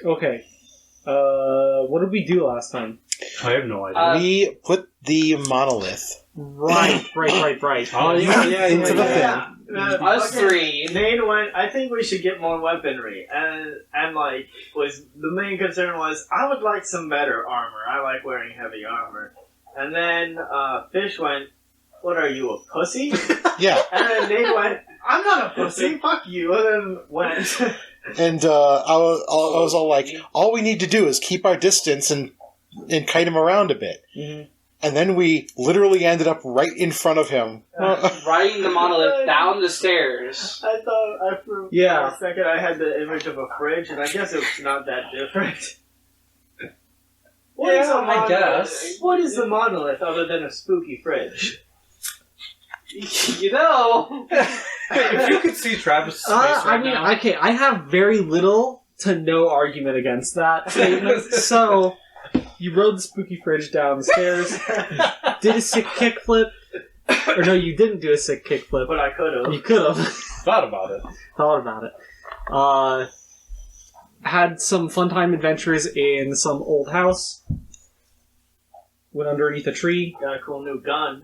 Okay. What did we do last time? I have no idea. We put the monolith. Right. Oh, yeah. Into the thing. Us three. Nate went, I think we should get more weaponry. And like, was the main concern was, I would like some better armor. I like wearing heavy armor. And then Fish went, what are you, a pussy? Yeah. And then Nate went, I'm not a pussy, fuck you. And then went. And I was all like, all we need to do is keep our distance and kite him around a bit. Mm-hmm. And then we literally ended up right in front of him. Riding the monolith down the stairs. I thought, for a second, I had the image of a fridge, and I guess it's not that different. What is a I monolith? guess. What is the monolith other than a spooky fridge? You know. If you could see Travis' face now. Okay, I have very little to no argument against that statement. So, you rode the spooky fridge down the stairs, did a sick kickflip. Or no, you didn't do a sick kickflip. But I could have. You could have. Thought about it. Had some fun time adventures in some old house. Went underneath a tree. Got a cool new gun.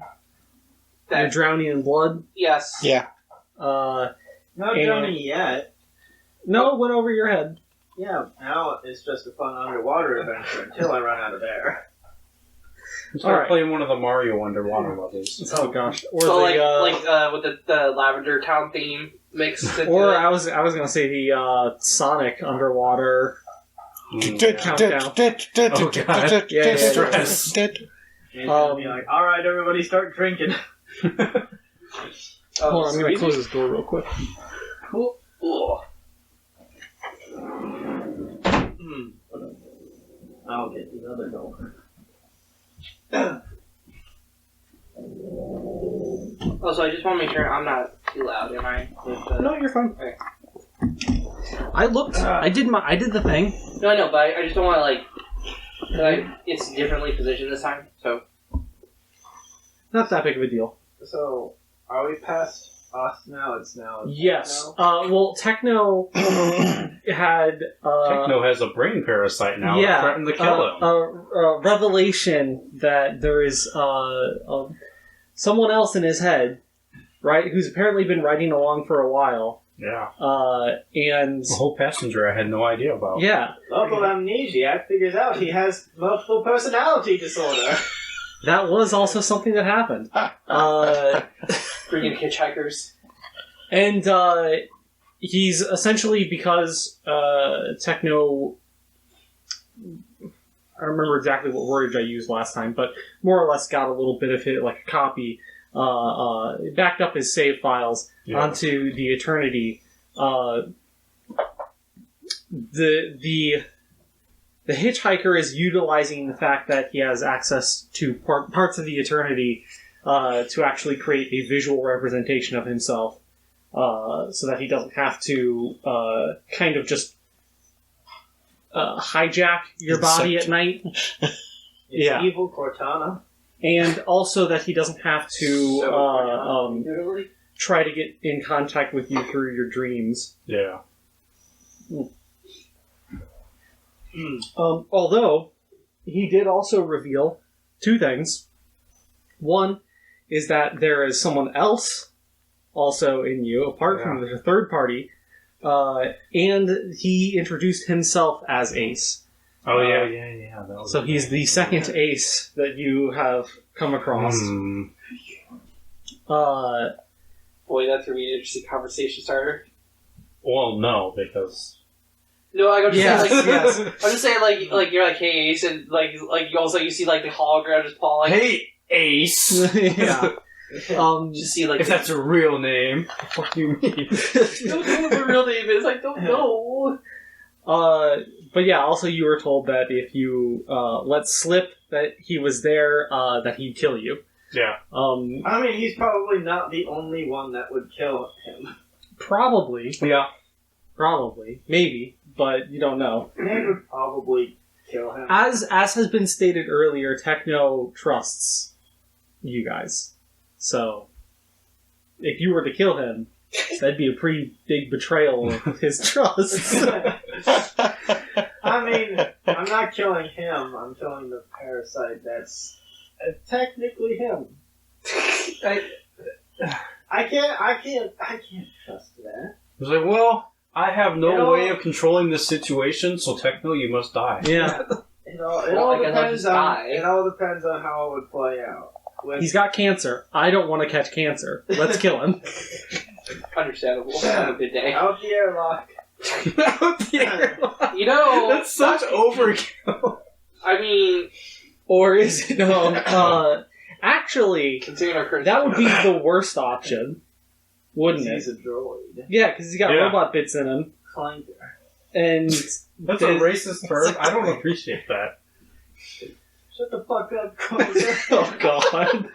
You're drowning in blood. Yes. Yeah. Not drowning yet. No, it went over your head. Yeah, now it's just a fun underwater adventure until I run out of air. Start playing one of the Mario underwater levels. Oh gosh! Or So the, with the Lavender Town theme mixed into or it. I was gonna say the Sonic underwater countdown. Oh god! Yeah. Stress. And be like, alright, everybody start drinking. Hold on, I'm gonna close this door real quick. Cool. I'll get the other door. Also, I just want to make sure I'm not too loud, am I? No, you're fine. Okay. I looked. I did the thing. No, I know, but I just don't want to, it's differently positioned this time, so. Not that big of a deal. So, are we past us now? It's now. Yes. Techno? Well, Techno had. Techno has a brain parasite now. Yeah. Threatened to kill him. A revelation that there is someone else in his head, right? Who's apparently been riding along for a while. Yeah. And The whole passenger I had no idea about. yeah, Local amnesiac figures out he has multiple personality disorder. that was also something that happened. Freaking hitchhikers. And he's essentially, because Techno, I don't remember exactly what wordage I used last time, but more or less got a little bit of it, like a copy, backed up his save files onto the Eternity. The hitchhiker is utilizing the fact that he has access to parts of the Eternity to actually create a visual representation of himself, so that he doesn't have to kind of just hijack your body at night. It's evil Cortana. And also that he doesn't have to Literally. try to get in contact with you through your dreams. Yeah. Although, he did also reveal two things. One is that there is someone else also in you, apart from the third party, and he introduced himself as Ace. Oh, yeah. That was So he's the second Ace that you have come across. Boy, that's going to be an interesting conversation starter. Well, no, because... No, I'm just Yes, saying, yes. I'm just saying, like you're like, hey, Ace, and like you also you see like the hologram just fall, like, Hey, Ace! Yeah. just see like If that's a real name, what do you mean? don't know what the real name is. I don't know. But yeah, also you were told that if you let slip that he was there, that he'd kill you. Yeah. I mean, he's probably not the only one that would kill him. Probably. Yeah. Probably. Maybe. But you don't know. They would probably kill him. As has been stated earlier, Techno trusts you guys. So, if you were to kill him, that'd be a pretty big betrayal of his trust. I not killing him. I'm killing the parasite that's technically him. I can't trust that. I was like, well, I have no You know- way of controlling this situation, so Techno, you must die. Yeah. It Well, all I guess I'll depends just on die. it all depends on how it would play out. With, He's got cancer. I don't want to catch cancer. Let's kill him. Understandable. Have a good day. out the airlock. You know, That's such overkill. I mean, Or is it actually, considering our current that would be the worst option, wouldn't He's it? a droid. Yeah, because he's got Yeah. robot bits in him, Clanker. and That's a racist term. I don't appreciate that. Shut the fuck up, Clanker. oh god,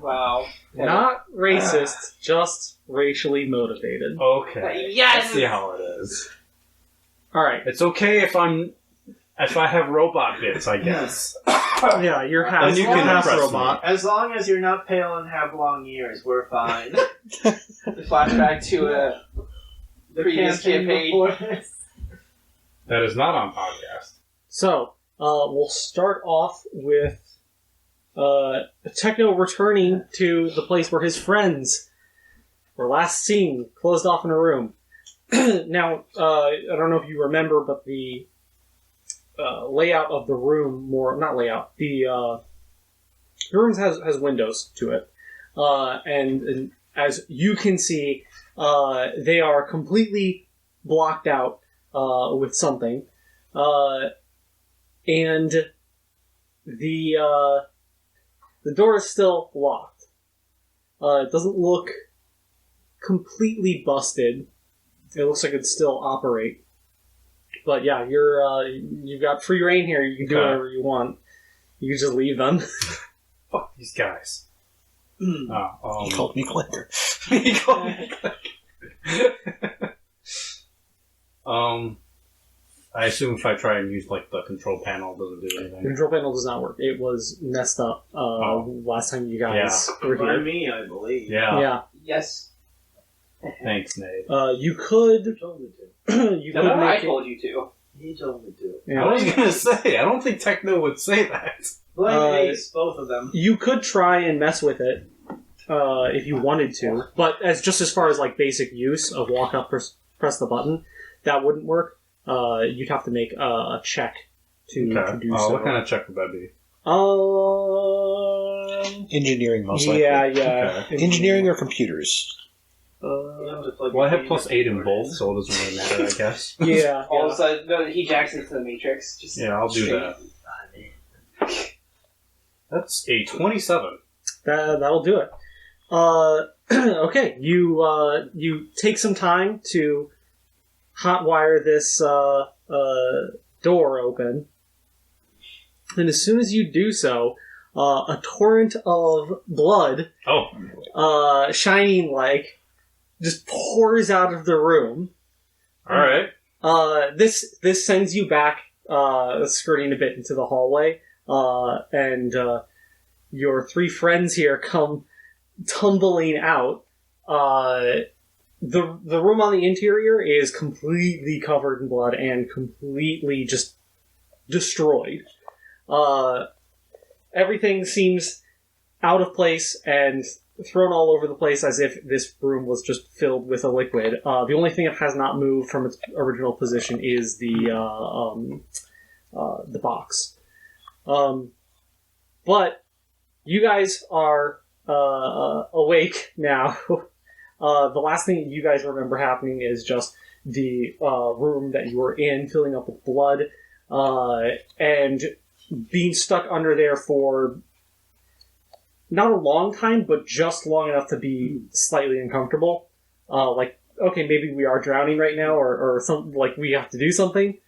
wow. not racist, just racially motivated. Okay. I Yes. see how it is. All right, It's okay if I have robot bits, I guess. yeah, you're half, Then you you're can half impress robot. As long as you're not pale and have long ears, we're fine. Flashback to The Previous campaign. before this. That is not on podcast. So, we'll start off with Techno returning to the place where his friends were last seen, closed off in a room. Now, I don't know if you remember, but the layout of the room, the room has windows to it. And as you can see, they are completely blocked out with something. And the door is still locked. It doesn't look completely busted. It looks like it'd still operate. But yeah, you've got free reign here. You can do Okay. whatever you want. You can just leave them. Fuck these guys. He called me Clinker. He called me I assume if I try and use like the control panel, it doesn't do The anything. control panel does not work. It was messed up last time you guys were By here. me, I believe. Yeah. Yeah. yes. Thanks, Nate. You could. He told me to. You No, could I make it. told you to. He told me to. Yeah. I was gonna say, I don't think Techno would say that. Blame Ace, both of them. You could try and mess with it if you wanted to, but as far as like basic use of walk up, press the button, that wouldn't work. You'd have to make a check to do so. What kind of check would that be? Engineering, most likely. Yeah. Okay. Engineering or computers? Well, I have +8 in both, so it doesn't really matter, I guess. Yeah. All of a sudden, no, he jacks into the Matrix. Just Yeah, I'll do straight. that. That's a 27. That'll do it. Okay, you take some time to hotwire this door open, and as soon as you do so, a torrent of blood, shining like, just pours out of the room. Alright. This sends you back, skirting a bit into the hallway, and your three friends here come tumbling out. The room on the interior is completely covered in blood and completely just destroyed. Everything seems out of place and thrown all over the place as if this room was just filled with a liquid. The only thing that has not moved from its original position is the box. But you guys are awake now. The last thing you guys remember happening is just the room that you were in filling up with blood and being stuck under there for not a long time, but just long enough to be slightly uncomfortable. Like, okay, maybe we are drowning right now, or something, like we have to do something,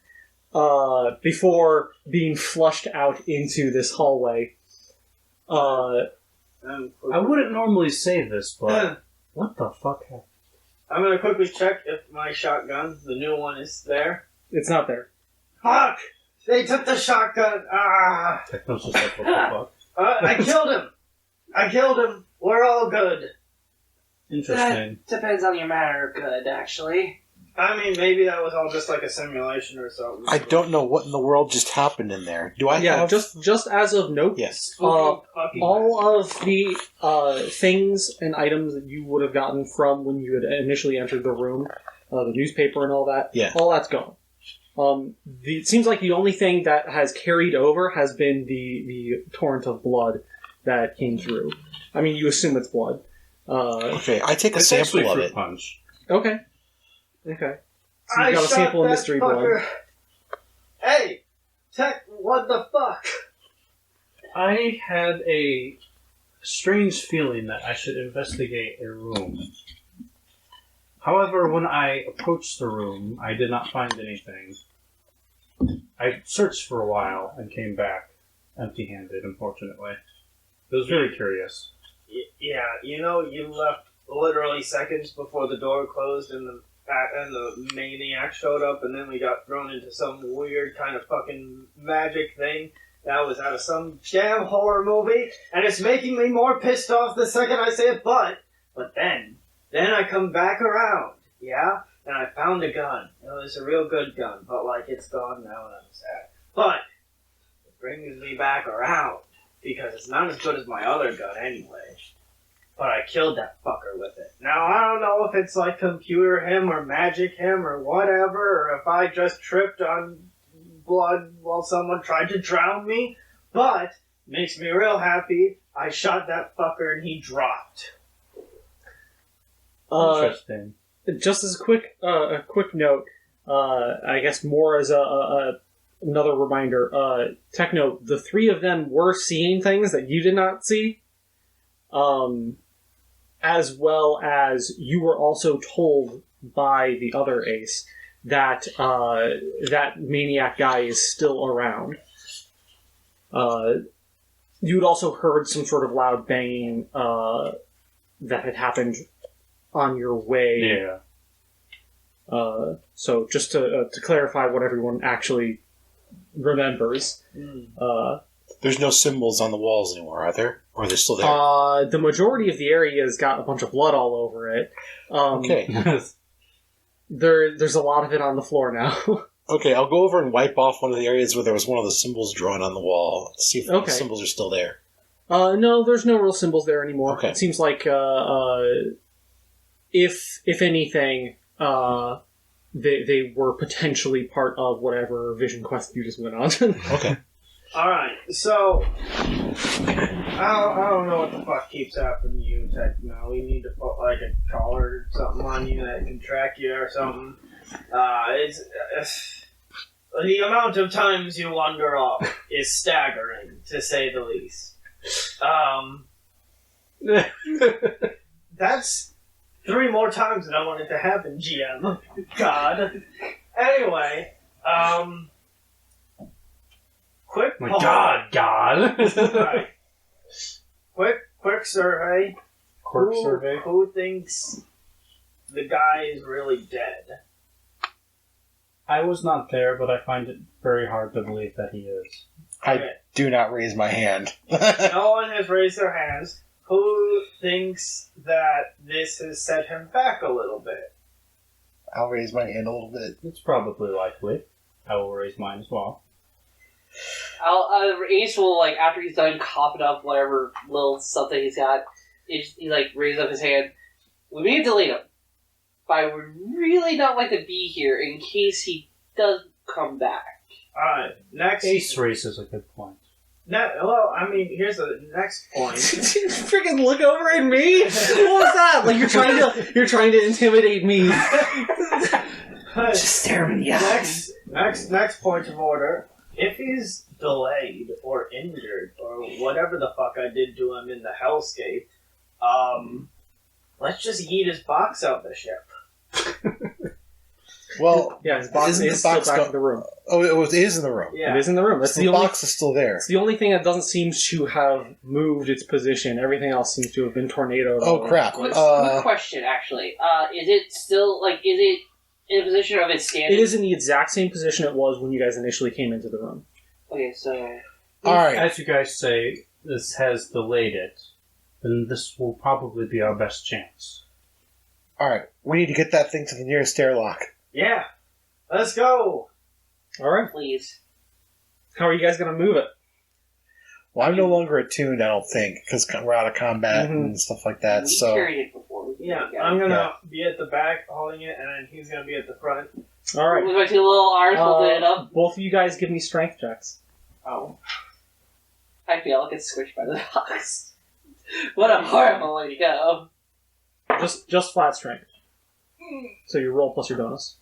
before being flushed out into this hallway. I wouldn't normally say this, but what the fuck happened? I'm gonna quickly check if my shotgun, the new one, is there. It's not there. Fuck! They took the shotgun! Ah! Techno's just like, what the fuck? I killed him! I killed him! We're all good. Interesting. Depends on your manner of good, actually. I mean, maybe that was all just like a simulation or something. I don't know what in the world just happened in there. Do I Yeah, have... just as of note, Yes. all of the things and items that you would have gotten from when you had initially entered the room, the newspaper and all that, all that's gone. It seems like the only thing that has carried over has been the torrent of blood that came through. I mean, you assume it's blood. Okay, I take a It's sample actually of fruit it. punch. Okay. So you got a sample of mystery blood. Hey! Tech, what the fuck? I had a strange feeling that I should investigate a room. However, when I approached the room, I did not find anything. I searched for a while and came back empty-handed, unfortunately. It was very curious. Yeah, you left literally seconds before the door closed and the maniac showed up, and then we got thrown into some weird kind of fucking magic thing that was out of some damn horror movie, and it's making me more pissed off the second I say it, but then I come back around, yeah? And I found a gun. It was a real good gun, but it's gone now and I'm sad. But it brings me back around, because it's not as good as my other gun anyway. But I killed that fucker with it. Now, I don't know if it's computer him or magic him or whatever, or if I just tripped on blood while someone tried to drown me, but makes me real happy. I shot that fucker and he dropped. Interesting. Just as a quick note, I guess more as another reminder. Tech note: the three of them were seeing things that you did not see, as well as you were also told by the other ace that that maniac guy is still around. You'd also heard some sort of loud banging that had happened on your way. Yeah. So just to clarify what everyone actually remembers. There's no symbols on the walls anymore, are there? Or are they still there? The majority of the area has got a bunch of blood all over it. Okay. There's a lot of it on the floor now. Okay, I'll go over and wipe off one of the areas where there was one of the symbols drawn on the wall. See if the symbols are still there. No, there's no real symbols there anymore. Okay. It seems like if anything, they were potentially part of whatever vision quest you just went on. Okay. Alright, so I don't know what the fuck keeps happening to you, Techno. We need to put a collar or something on you that can track you or something. It's the amount of times you wander off is staggering, to say the least. That's 3 more times than I wanted to happen, GM. God. Anyway, quick My poll. God. Right. Quick survey. Who thinks the guy is really dead? I was not there, but I find it very hard to believe that he is. I do not raise my hand. No one has raised their hands. Who thinks that this has set him back a little bit? I'll raise my hand a little bit. It's probably likely. I will raise mine as well. Ace will, after he's done coughing up whatever little something he's got, he raises up his hand. We may have delayed him, but I would really not like to be here in case he does come back. Alright, next. Ace raises a good point. Here's the next point. Did you freaking look over at me? What was that? You're trying to intimidate me. Just stare him in the eye. Next point of order. If he's delayed or injured or whatever the fuck I did to him in the hellscape, let's just yeet his box out the ship. Well, yeah, his box is still back in the room. Oh, it is in the room. Yeah. It is in the room. That's The box is still there. It's the only thing that doesn't seem to have moved its position. Everything else seems to have been tornadoed. Oh, crap. Quick question, actually. Is it still, is it in a position of its standing? It is in the exact same position it was when you guys initially came into the room. Okay, so... Alright. As you guys say, this has delayed it, then this will probably be our best chance. Alright, we need to get that thing to the nearest airlock. Yeah. Let's go. All right. Please. How are you guys going to move it? Well, I'm no longer attuned, I don't think, because we're out of combat and stuff like that. We So carried it before. We Yeah, can I'm gonna be at the back holding it, and then he's gonna be at the front. All right. With my two little arms holding it up. Both of you guys give me strength checks. Oh. I feel like it's squished by the box. What a horrible way to go. Just flat strength. So you roll plus your bonus.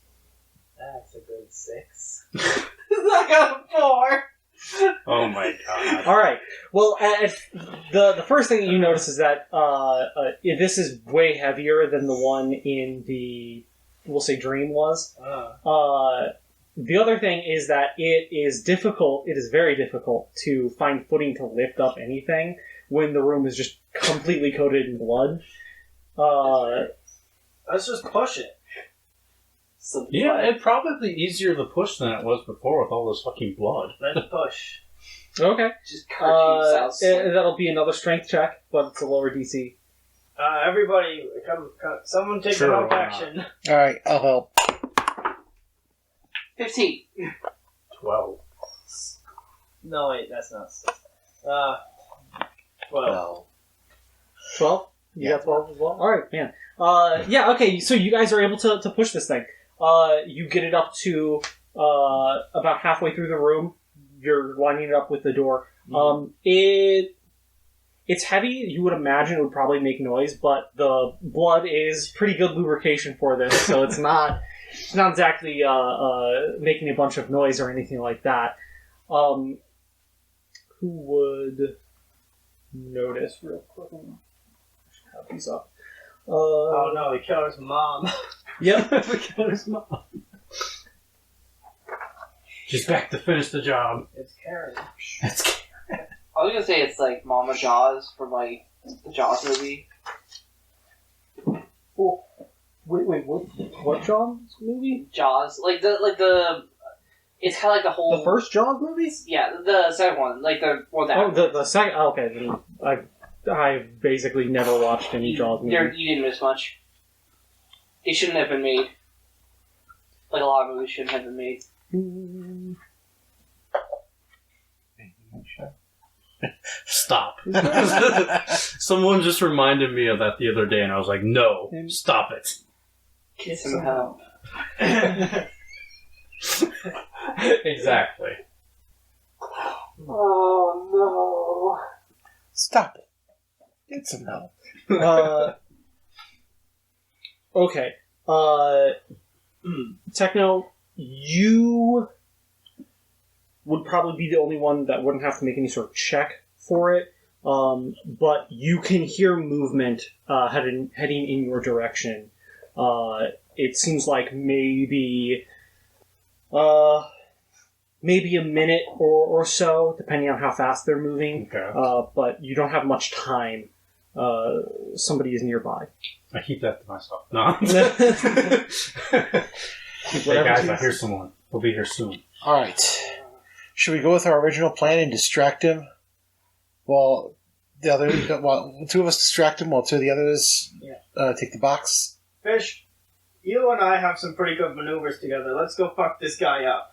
That's a good 6. I got a 4. Oh my god. All right. Well, the first thing you notice is that this is way heavier than the one in the, we'll say, dream was. The other thing is that it is difficult. It is very difficult to find footing to lift up anything when the room is just completely coated in blood. Let's just push it. Yeah, it'd probably be easier to push than it was before with all this fucking blood. Let's push. Okay. Just cartoon style. That'll be another strength check, but it's a lower DC. Everybody, come. Someone take Sure, a help why not? action. Alright, I'll help. 15. 12. No, wait, that's not 6. 12. 12? You got 12 as well? Alright, man. Yeah, okay, so you guys are able to push this thing. You get it up to about halfway through the room. You're lining it up with the door. It's heavy. You would imagine it would probably make noise, but the blood is pretty good lubrication for this, so it's not exactly making a bunch of noise or anything like that. Who would notice real quick? Have these up. Oh no, we killed his mom. Yep. We killed his mom. She's back to finish the job. It's Karen. That's I was gonna say it's like Mama Jaws from like the Jaws movie. Oh, wait, what Jaws movie? Jaws, like the. It's kind of like the whole. The first Jaws movie? Yeah, the second one, like the one that. Oh, the second. Oh, okay, then I've basically never watched any Jaws movie. You didn't miss much. They shouldn't have been made. Like a lot of movies shouldn't have been made. Stop. Someone just reminded me of that the other day, and I was like, no, stop it. Get some help. Exactly. Oh Stop it. Get some help. Okay. Techno, you would probably be the only one that wouldn't have to make any sort of check for it, but you can hear movement heading in your direction. It seems like maybe a minute or so, depending on how fast they're moving. Okay. But you don't have much time. Somebody is nearby. I keep that to myself. No. Hey Whatever guys, it I is. hear someone. We'll be here soon. Alright. Should we go with our original plan and distract him? While two of us distract him while two of the others take the box? Fish, you and I have some pretty good maneuvers together. Let's go fuck this guy up.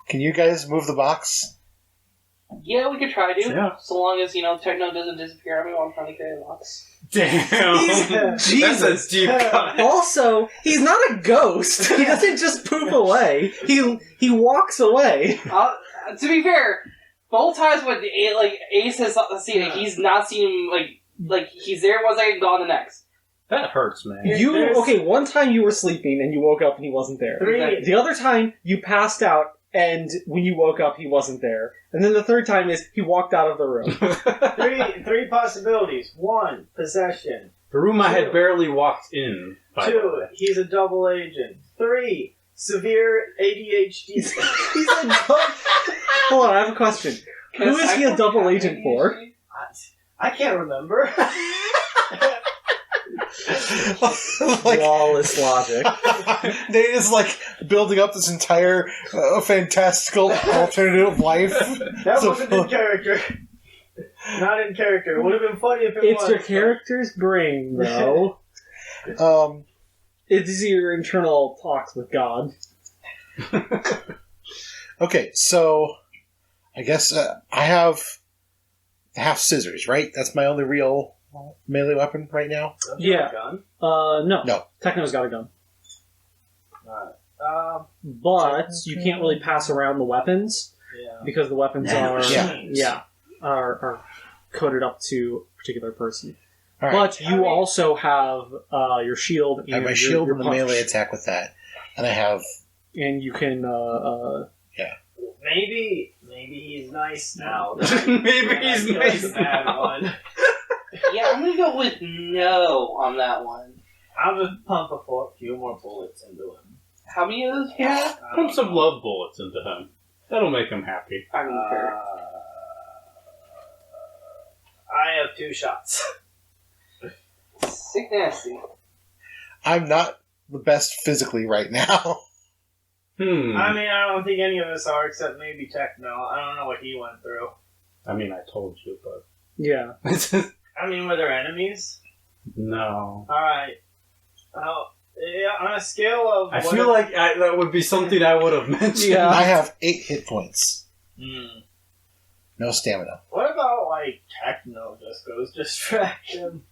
Can you guys move the box? Yeah, we could try to. Yeah. So long as, Techno doesn't disappear on me while I'm trying to carry the box. Damn. Jesus. That's a deep cut. Also, he's not a ghost. He doesn't just poof away. He walks away. To be fair, both times when Ace has seen it, he's not seen him, like he's there one second, gone the next. That hurts, man. One time you were sleeping and you woke up and he wasn't there. The other time you passed out and when you woke up he wasn't there. And then the third time is he walked out of the room. Three possibilities. 1, possession. The room I had barely walked in. By the 2, way. he's a double agent. 3, severe ADHD. He's a Hold on, I have a question. Who is he a double agent for? I can't remember. Flawless logic. Nate is building up this entire fantastical alternative life. That wasn't in character. Not in character. It would have been funny if it was. It's your character's brain, though. It's your internal talks with God. Okay, so I guess I have half scissors, right? That's my only real melee weapon right now. Don't you have Yeah. a gun? No. No. Techno's got a gun. Alright. But you can't really pass around the weapons Yeah. because the weapons Yeah. are coded up to a particular person. All right. But you also have your shield and I have my your, shield your and the punch. melee attack with that, and I have And you can Maybe he's nice now. Maybe he's Killed nice the bad now. one. Yeah, I'm gonna go with no on that one. I'll just pump a few more bullets into him. How many of those do you have? Pump some love bullets into him. That'll make him happy. I mean, fair. I have 2 shots. Sick nasty. I'm not the best physically right now. I mean, I don't think any of us are, except maybe Techno. I don't know what he went through. I mean, I told you, but... Yeah. I mean, were there enemies? No. Alright. Oh, yeah, on a scale of... I feel like that would be something I would have mentioned. Yeah. I have 8 hit points. No stamina. What about, like, Techno just goes distraction?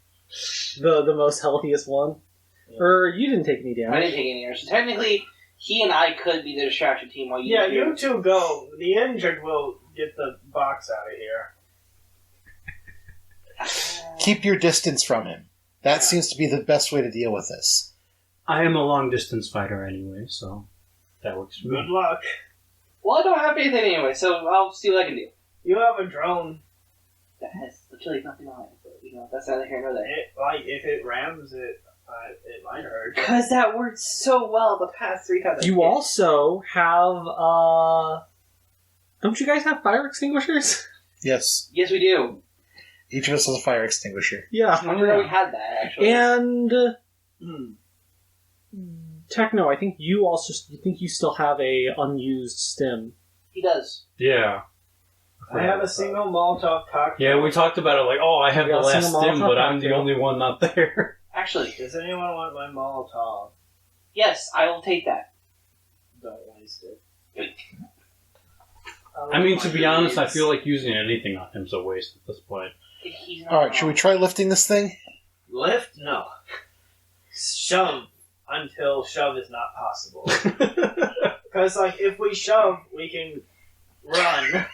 The most healthiest one. Yeah. Or you didn't take any I damage. didn't take any damage. So technically, he and I could be the distraction team while you Yeah, do. you two go. The injured will get the box out of here. Keep your distance from him. That seems to be the best way to deal with this. I am a long-distance fighter anyway, so that works for Good me. luck. Well, I don't have anything anyway, so I'll see what I can do. You have a drone. That has literally nothing on it, but that's neither here nor there. If it rams it, it might hurt. Because that worked so well the past 3 times. You also have don't you guys have fire extinguishers? Yes. Yes, we do. Each of us has a fire extinguisher. Yeah. I didn't know we had that, actually. And Hmm. Techno, I think you still have a unused stim. He does. Yeah. I have a single Molotov cocktail. Yeah, we talked about it like, oh, I have You the got a last single stim, Molotov but I'm the cocktail. only one not there. Actually, Does anyone want my Molotov? yes, I will take that. Don't waste it. I mean, to be honest, I feel like using anything on him's a waste at this point. He's not Alright, should we try lifting this thing? Lift? No. Shove until shove is not possible. Because, like, if we shove, we can run.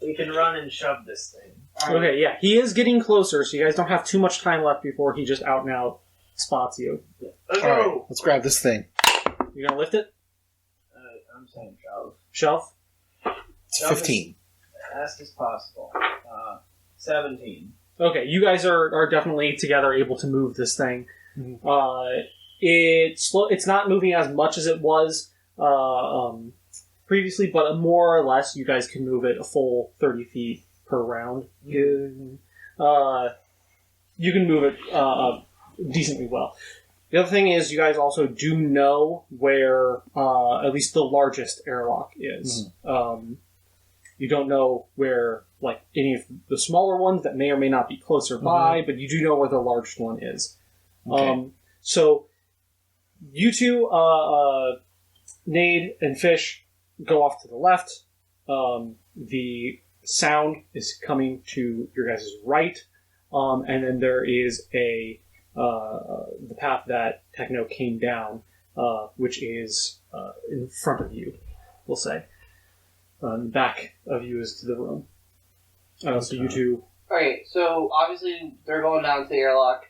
We can run and shove this thing. Alright. Okay, yeah. He is getting closer, so you guys don't have too much time left before he just out and out spots you. Let's Alright, go! let's grab this thing. You gonna lift it? I'm saying shove. Shove? It's Shove 15. As fast as possible. 17. Okay, you guys are definitely together able to move this thing. Mhm. It's not moving as much as it was previously, but more or less you guys can move it a full 30 feet per round. You can move it decently well. The other thing is you guys also do know where at least the largest airlock is. You don't know where like any of the smaller ones that may or may not be closer by, but you do know where the largest one is. Okay. So you two, Nade and Fish, go off to the left. The sound is coming to your guys' right, and then there is the path that Techno came down, which is in front of you, we'll say. Back of you is to the room. So you two... Okay, so obviously they're going down to the airlock.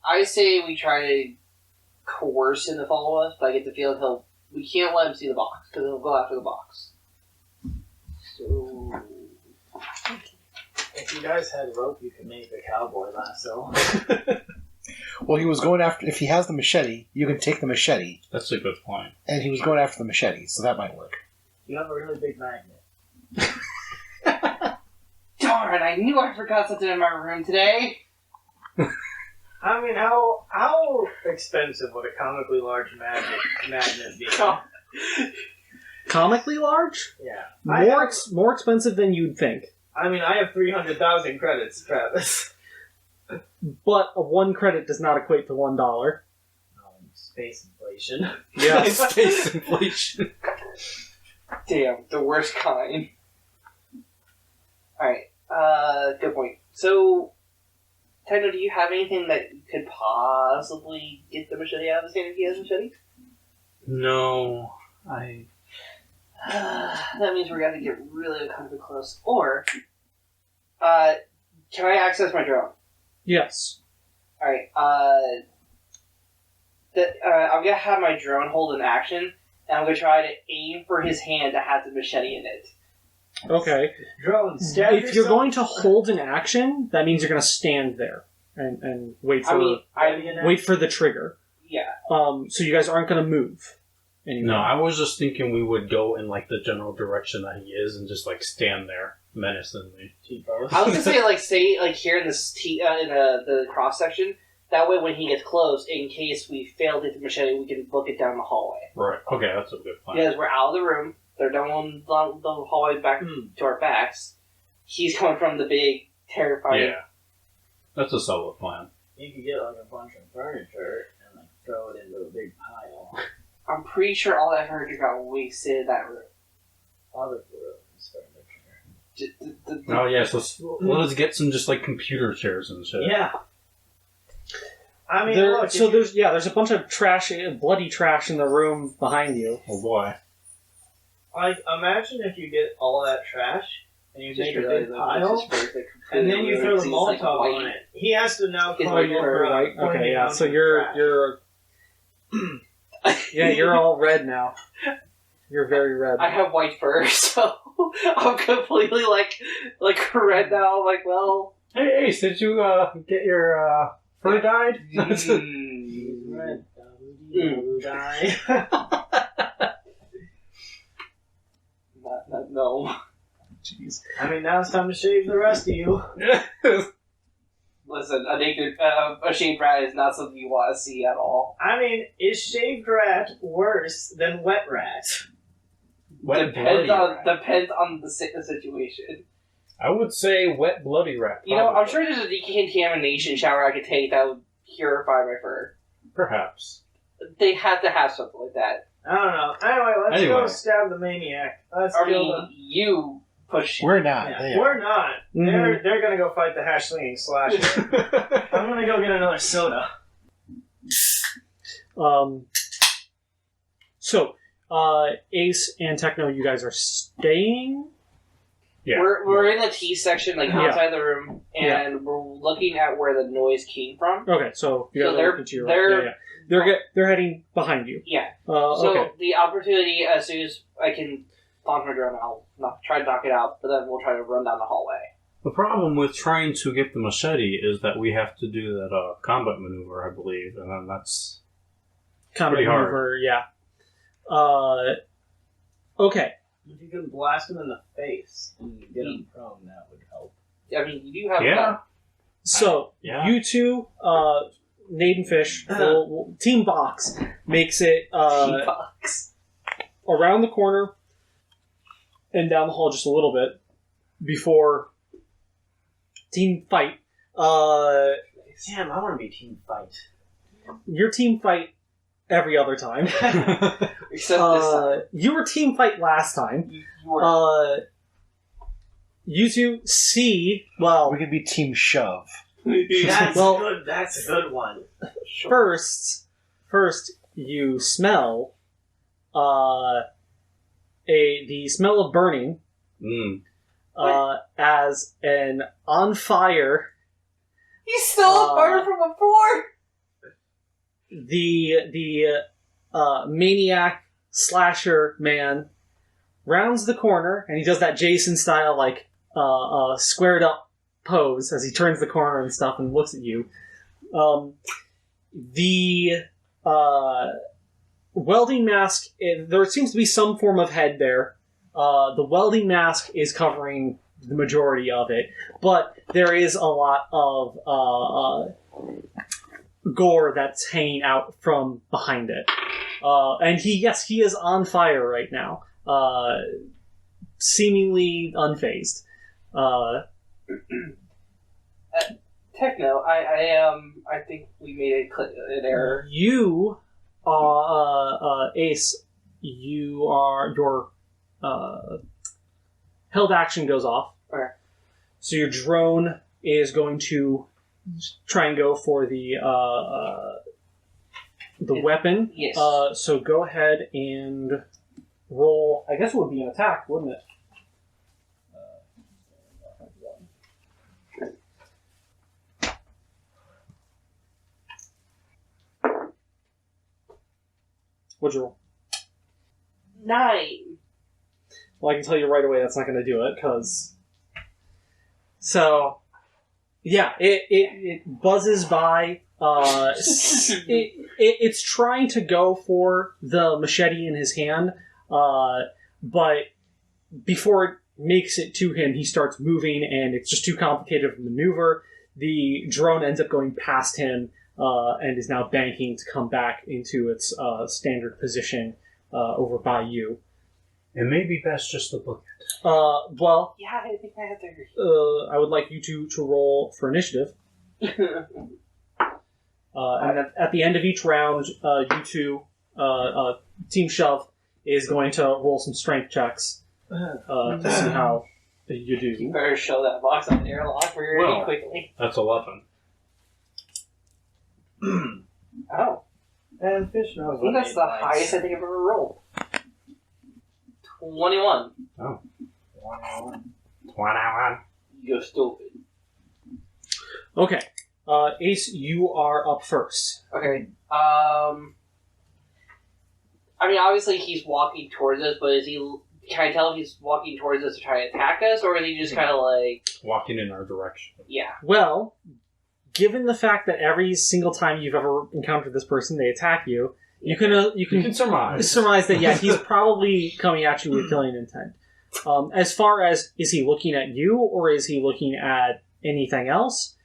I say we try to coerce him to follow us, but I get the feeling we can't let him see the box, because he'll go after the box. So... If you guys had rope, you could make a cowboy lasso. Well, he was going after... If he has the machete, you can take the machete. That's a good point. And he was going after the machete, so that might work. You have a really big magnet. Darn, I knew I forgot something in my room today! I mean, how expensive would a comically large magnet be? Comically large? Yeah. More expensive than you'd think. I mean, I have 300,000 credits, Travis. But a 1 credit does not equate to $1. Space inflation. Yeah. Space inflation. Damn, the worst kind. Alright, good point. So, Techno, do you have anything that could possibly get the machete out of his hand if he has a machete? No, That means we're gonna get really kind of close. Or, can I access my drone? Yes. Alright, I'm gonna have my drone hold an action, and I'm gonna try to aim for his hand that has the machete in it. Okay. Drone, stab If you're yourself. going to hold an action, that means you're going to stand there and wait for wait for the trigger. Yeah. So you guys aren't going to move anymore. no. I was just thinking we would go in like the general direction that he is, and just like stand there menacingly. T-pose. I was gonna say, like, stay, like, here in this in the cross section. That way, when he gets close, in case we fail to hit the machete, we can book it down the hallway. Right. Okay, that's a good plan. Because we're out of the room, they're down the hallway back to our backs. He's coming from the big, terrifying... Yeah. That's a solid plan. You could get like a bunch of furniture and like throw it into a big pile. I'm pretty sure all that furniture got wasted in that room. Other rooms furniture. Oh yeah, so let us get some just like computer chairs and shit. Yeah. I mean, There, look. so if you- there's a bunch of trash, bloody trash in the room behind you. Oh boy. like, imagine if you get all that trash and you make a big pile, and and then you throw the Molotov on it. He has to now It's call like you Very for white. pointing Okay, yeah. out So the you're trash. yeah, you're all red now. You're very red. I have white fur, so I'm completely like red now. I'm like, well, Hey, Ace, did you get your fur dyed? Red. Die. no. Jeez. I mean, now it's time to shave the rest of you. Listen, a shaved rat is not something you want to see at all. I mean, is shaved rat worse than wet rat? Bloody rat. Depends on the situation. I would say wet bloody rat. You know, I'm probably. sure there's a decontamination shower I could take that would purify my fur. Perhaps. They have to have something like that. I don't know. Anyway, let's Anyway. go stab the maniac. Let's I kill mean, you push. We're not. Yeah, They are. we're not. Mhm. They're gonna go fight the hash slinging slasher. I'm gonna go get another soda. So, Ace and Techno, you guys are staying. Yeah. We're in the T section, like Yeah. outside the room, and we're looking at where the noise came from. Okay, so you guys So are they're- looking to your they're- yeah. They're heading behind you. Yeah. So Okay. the opportunity, as soon as I can launch my drone, I'll try to knock it out, but then we'll try to run down the hallway. The problem with trying to get the machete is that we have to do that combat maneuver, I believe, and then that's Combat pretty hard. maneuver, yeah. Okay. If you can blast him in the face and get him prone, that would help. I mean, you do have yeah. So Yeah. you two, Nate and Fish, Team Box makes it T-Box. around the corner and down the hall just a little bit before Team Fight. Damn, I want to be team fight. Your Team Fight every other time. Except this time. You were Team Fight last time. You were. You two see, well, We could be Team Shove. That's Well- good. That's a good one. first you smell the smell of burning as an on fire He's still a burner from before! the maniac slasher man rounds the corner, and he does that Jason style like squared up pose as he turns the corner and stuff and looks at you. The welding mask, there seems to be some form of head there. The welding mask is covering the majority of it, but there is a lot of gore that's hanging out from behind it. And he is on fire right now, seemingly unfazed. Techno, I think we made an error. You Ace, your held action goes off. Okay. So your drone is going to try and go for the weapon. Yes. So go ahead and roll. I guess it would be an attack, wouldn't it? What'd you roll? 9. Well, I can tell you right away that's not going to do it, because... So, yeah, it buzzes by. It's trying to go for the machete in his hand, but before it makes it to him, he starts moving, and it's just too complicated of a maneuver. The drone ends up going past him, and is now banking to come back into its standard position over by you. It may be best just to book it. Well, Yeah, I think I have to agree. I would like you to roll for initiative. And at the end of each round, you two, Team Shove, is going to roll some strength checks to see how you do. You better show that box on the airlock really Well. quickly. That's 11. Oh. And Fish knows I think that's the highest I think I've ever rolled. 21. 21. You're stupid. Okay. Ace, you are up first. Okay. I mean, obviously he's walking towards us, but is he? Can I tell if he's walking towards us to try to attack us, or is he just kind of like? Walking in our direction. Yeah. Well, given the fact that every single time you've ever encountered this person, they attack you, you can You can surmise. surmise that, yeah, he's probably coming at you with killing intent. As far as, is he looking at you, or is he looking at anything else?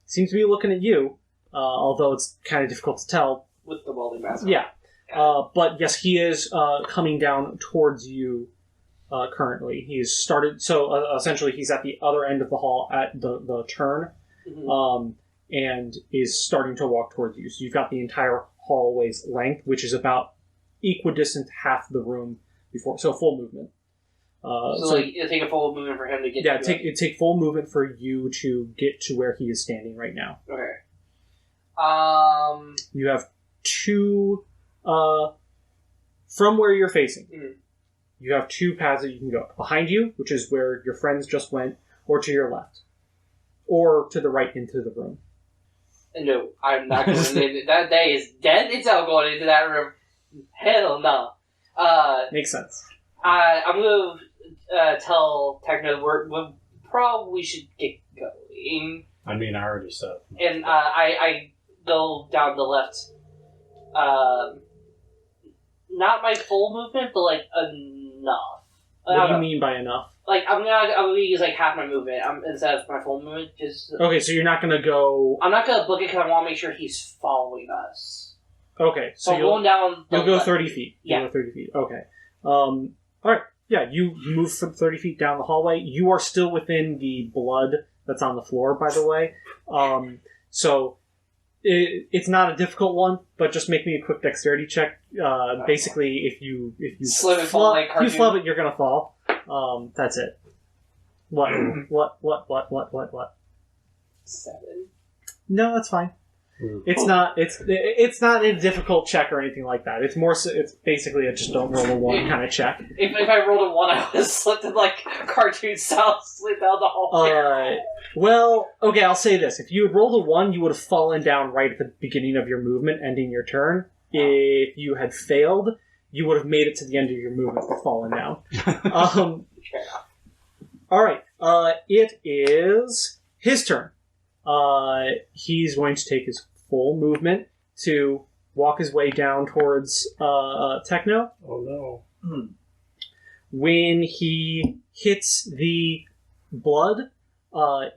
Seems to be looking at you, although it's kind of difficult to tell. With the welding mask. Yeah. But yes, he is coming down towards you currently. He's started, so essentially he's at the other end of the hall at the turn, Mm-hmm. and is starting to walk towards you. So you've got the entire hallway's length, which is about equidistant half the room before, so full movement. So like, it'll take a full movement for him to get. Yeah, to it'd take full movement for you to get to where he is standing right now. Okay. You have two, from where you're facing, Mhm. you have two paths that you can go. Behind you, which is where your friends just went, or to your left. Or to the right into the room. No, I'm not going in. That day is dead. It's not going into that room. Hell no. Makes sense. I'm going to tell Techno we probably should get going. I mean, I already said. And I go down the left. Not my full movement, but like enough. What do you mean by enough? Like I'm gonna use like half my movement instead of my full movement. Just Okay, so you're not going to go... I'm not gonna book it because I want to make sure he's following us. Okay, so So going down. you'll go left. 30 feet. Yeah. You'll go 30 feet. Okay. Alright. Yeah, you move from 30 feet down the hallway. You are still within the blood that's on the floor, by the way. So it's not a difficult one, but just make me a quick dexterity check. Basically, if you Slip and fall like if you cartoon. flub it, you're gonna fall. That's it. What? What? 7. No, that's fine. It's not. It's not a difficult check or anything like that. It's more. It's basically a just don't roll a 1 kind of check. If I rolled a 1, I would have slipped in like cartoon style, slid down the hallway. Well, okay. I'll say this: if you had rolled a 1, you would have fallen down right at the beginning of your movement, ending your turn. If you had failed, you would have made it to the end of your movement but fallen down. All right. It is his turn. He's going to take his full movement to walk his way down towards Techno. Oh no. When he hits the blood,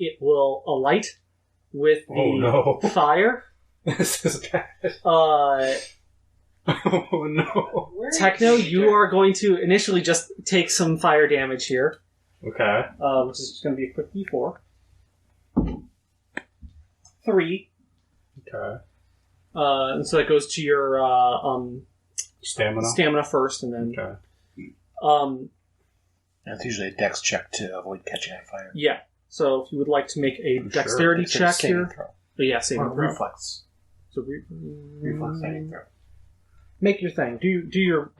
it will alight with the fire. This is bad. Uh, Oh no. Where is Techno, he? you are going to initially just take some fire damage here, Okay. which is going to be a quick D4. 3. Okay. And so that goes to your Stamina? first, and then Okay. That's usually a dex check to avoid catching on fire. yeah. So if you would like to make a dexterity check Saving here, throw. yeah, saving Or throw. reflex. So Reflex saving throw. make your thing. Do your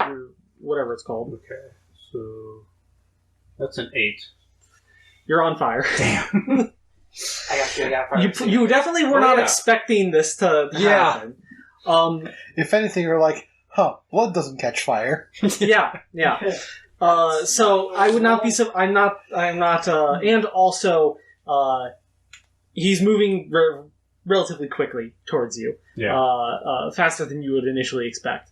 whatever it's called. Okay. So that's an 8. You're on fire. Damn. I got fire. You definitely were not yeah. expecting this to happen. If anything, you're like, blood doesn't catch fire. Yeah. So I would not be. I'm not. And also, he's moving relatively quickly towards you. Yeah. Faster than you would initially expect.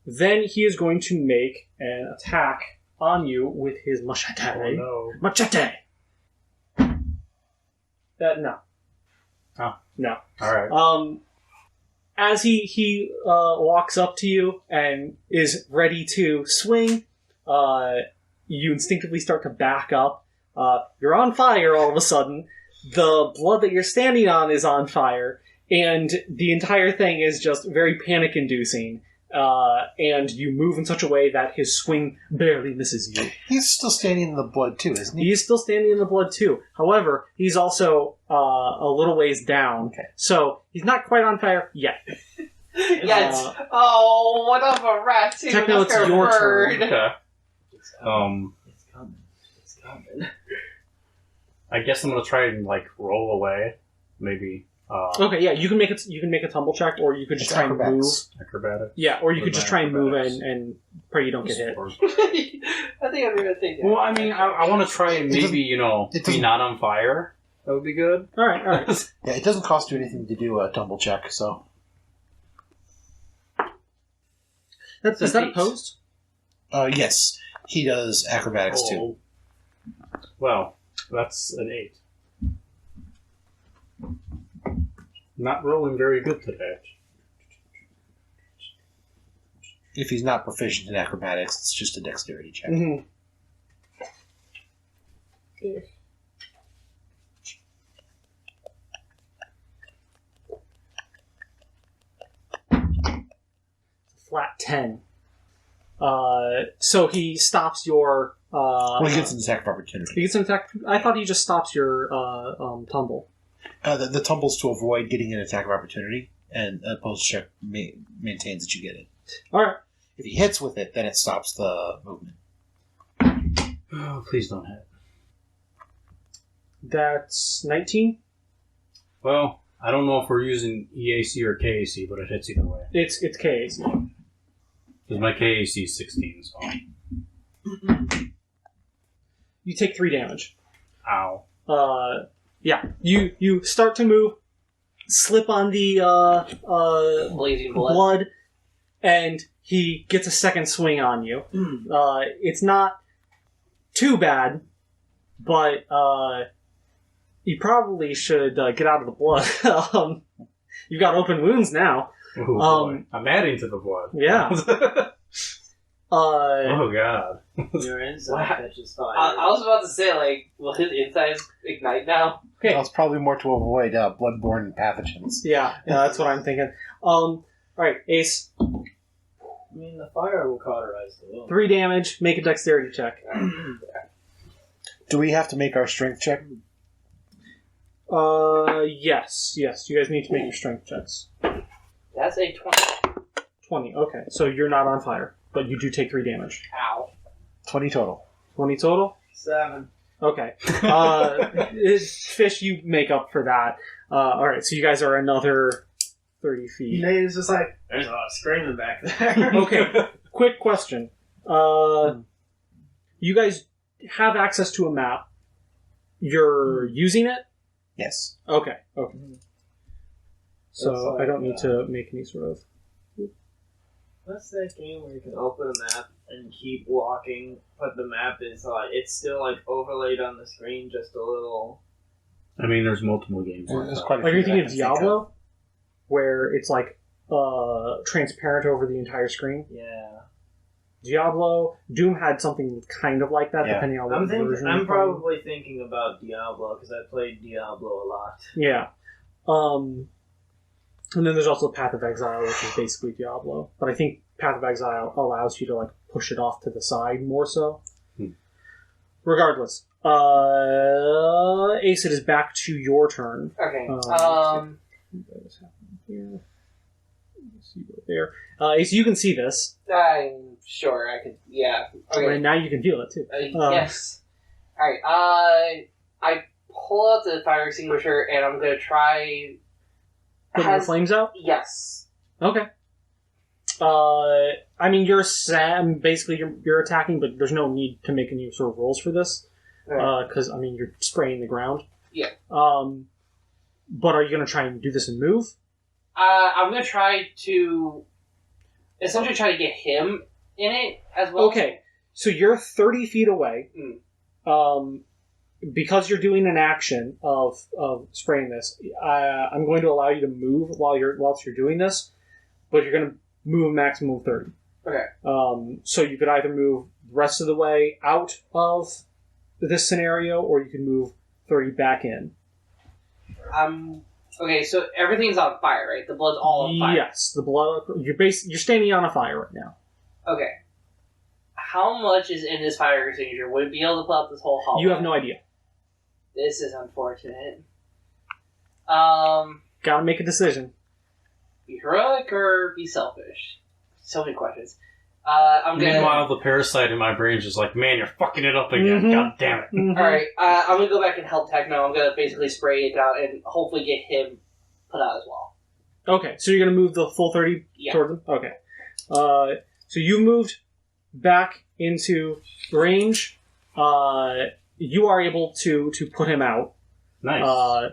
Then he is going to make an attack on you with his machete. Oh, no. Machete. No. Oh. No. All right. As he walks up to you and is ready to swing, you instinctively start to back up. You're on fire all of a sudden. The blood that you're standing on is on fire, and the entire thing is just very panic-inducing. And you move in such a way that his swing barely misses you. He's still standing in the blood too, isn't he? He's still standing in the blood too. However, he's also a little ways down, so he's not quite on fire yet. Yes. Oh, what of a rat too. Techno, it's That's your bird. turn. Okay. It's coming. It's coming. I guess I'm gonna try and roll away. Maybe. Okay, yeah, you can make it. You can make a tumble check, or you could just It's try and move. acrobatics. Acrobatic. Yeah, or you could just try and move Acrobatics. and pray you don't get hit. Or- I think I'm gonna take that. Well, I mean, I want to try and maybe it be doesn't- not on fire. That would be good. All right. Yeah, it doesn't cost you anything to do a tumble check, so. Is that opposed? Yes, he does acrobatics too. Oh. Well, that's an 8. Not rolling very good today. If he's not proficient in acrobatics, it's just a dexterity check. Mm-hmm. Flat 10. So he stops your. Well, he gets an attack of He opportunity. gets an attack. I thought he just stops your tumble. The tumble's to avoid getting an attack of opportunity, and a opposed check maintains that you get it. All right. If he hits with it, then it stops the movement. Oh, please don't hit. That's 19. Well, I don't know if we're using EAC or KAC, but it hits either way. It's KAC. Because my KAC is 16, so. You take 3 damage. Ow. Yeah. You start to move, slip on the Blazing blood. blood, and he gets a second swing on you. It's not too bad, but you probably should get out of the blood. You've got open wounds now. Oh, boy. I'm adding to the blood. Yeah. Oh, God. Your inside catches fire. I was about to say, will his insides ignite now? Okay. Well, it's probably more to avoid bloodborne pathogens. Yeah, that's what I'm thinking. All right, Ace, I mean, the fire will cauterize the wound. 3 damage. Make a dexterity check. Do we have to make our strength check? Yes. You guys need to make your strength checks. That's a 20. 20. Okay, so you're not on fire, but you do take 3 damage. Ow. 20 total. 20 total. 7. Okay. Fish, you make up for that. All right, so you guys are another 30 feet. Nate's just like, there's a lot of screaming back there. Okay. Quick question. You guys have access to a map. You're using it? Yes. Okay. So It's like, I don't need to make any sort of... What's that game where you can open a map and keep walking, but the map is it's still overlaid on the screen just a little. I mean, there's multiple games like There's that. quite a Like, are few you that I thinking of can think Diablo? Where it's transparent over the entire screen? Yeah. Diablo, Doom had something kind of like that, Yeah. depending on what version. I'm you're playing. probably thinking about Diablo because I played Diablo a lot. Yeah. And then there's also Path of Exile, which is basically Diablo. But I think Path of Exile allows you to like push it off to the side more so. Regardless, Ace, it is back to your turn. Okay. What is happening here? See right there. Ace, you can see this. I'm sure I could. Yeah. Okay. And now you can feel it too. Yes. Alright, I pull out the fire extinguisher and I'm gonna try... Putting the flames out? Yes. Okay. I mean, basically you're attacking, but there's no need to make any sort of rolls for this. Because, I mean, you're spraying the ground. Yeah. But are you going to try and do this and move? I'm gonna try to... essentially try to get him in it as well. Okay, so you're 30 feet away. Because you're doing an action of spraying this, I'm going to allow you to move whilst you're doing this, but you're going to move a maximum of 30. Okay. So you could either move the rest of the way out of this scenario, or you can move 30 back in. Okay, so everything's on fire, right? The blood's all on fire. Yes, the blood. You're standing on a fire right now. Okay. How much is in this fire extinguisher? Would it be able to put out this whole hallway? You have no idea. This is unfortunate. Gotta make a decision. Be heroic or be selfish? So many questions. I'm gonna... Meanwhile, the parasite in my brain is just like, man, you're fucking it up again. God damn it. Alright, I'm gonna go back and help Techno. I'm gonna basically spray it out and hopefully get him put out as well. Okay, so you're gonna move the full 30 towards him? Okay. So you moved back into range. You are able to put him out. Nice.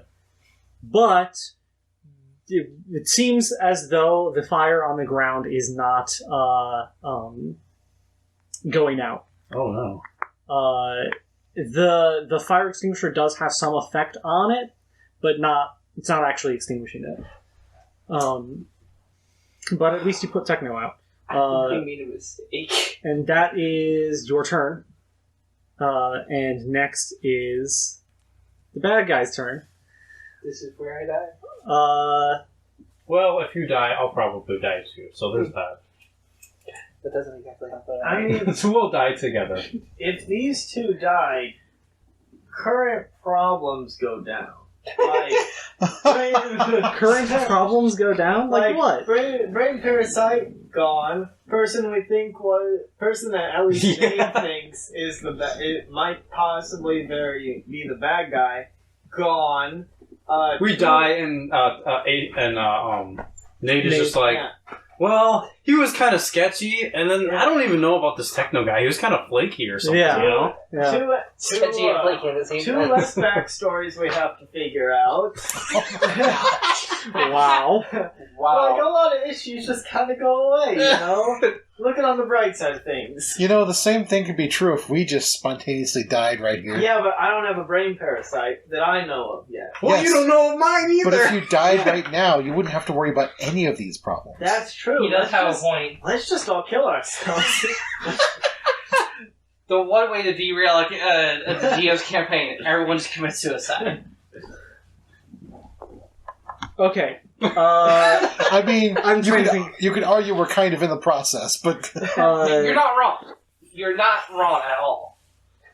But it seems as though the fire on the ground is not going out. Oh no. The fire extinguisher does have some effect on it, but it's not actually extinguishing it. But at least you put Techno out. I think we made a mistake. And that is your turn. And next is the bad guy's turn. This is where I die? Well, if you die, I'll probably die too, so there's that. That doesn't exactly help that. I mean, So we'll die together. if these two died, current problems go down. Like, Current problems go down? Like what? Brain parasite gone. Person that at least Jane thinks is it might possibly be the bad guy gone. We die and Nate is just like, well, he was kind of sketchy, and then I don't even know about this Techno guy. He was kind of flaky or something, Yeah. you know? Yeah. Sketchy and flaky at the same Two time. less backstories we have to figure out. Wow. Wow. Like, a lot of issues just kind of go away, you know? Looking on the bright side of things. You know, the same thing could be true if we just spontaneously died right here. Yeah, but I don't have a brain parasite that I know of yet. Well, Yes. you don't know mine either. But if you died right now, you wouldn't have to worry about any of these problems. That's true. He does Let's have just- a point. Let's just all kill ourselves. The one way to derail a GM's campaign, everyone just commits suicide. Okay. I mean, I'm trying to think. you could argue we're kind of in the process, but You're not wrong. You're not wrong at all.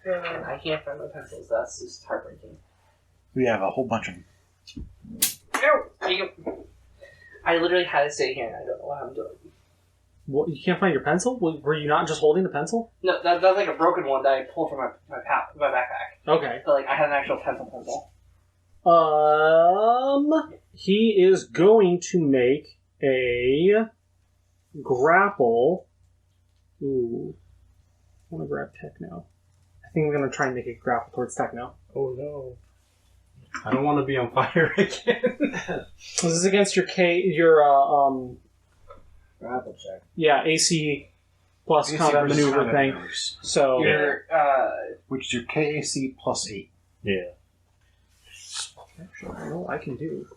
I can't find my pencils. That's just heartbreaking. we have a whole bunch of them. I literally had it sitting here and I don't know what I'm doing. What, you can't find your pencil? Were you not just holding the pencil? No, that's like a broken one that I pulled from my backpack. Okay. But like I had an actual pencil. He is going to make a grapple. Ooh. I want to grab Techno. I think I'm going to try and make a grapple towards Techno. Oh no. I don't want to be on fire again. This is against your Grapple check. yeah, AC plus combat maneuver thing. So, You're Which is your KAC plus 8. Yeah. actually, I know what I can do.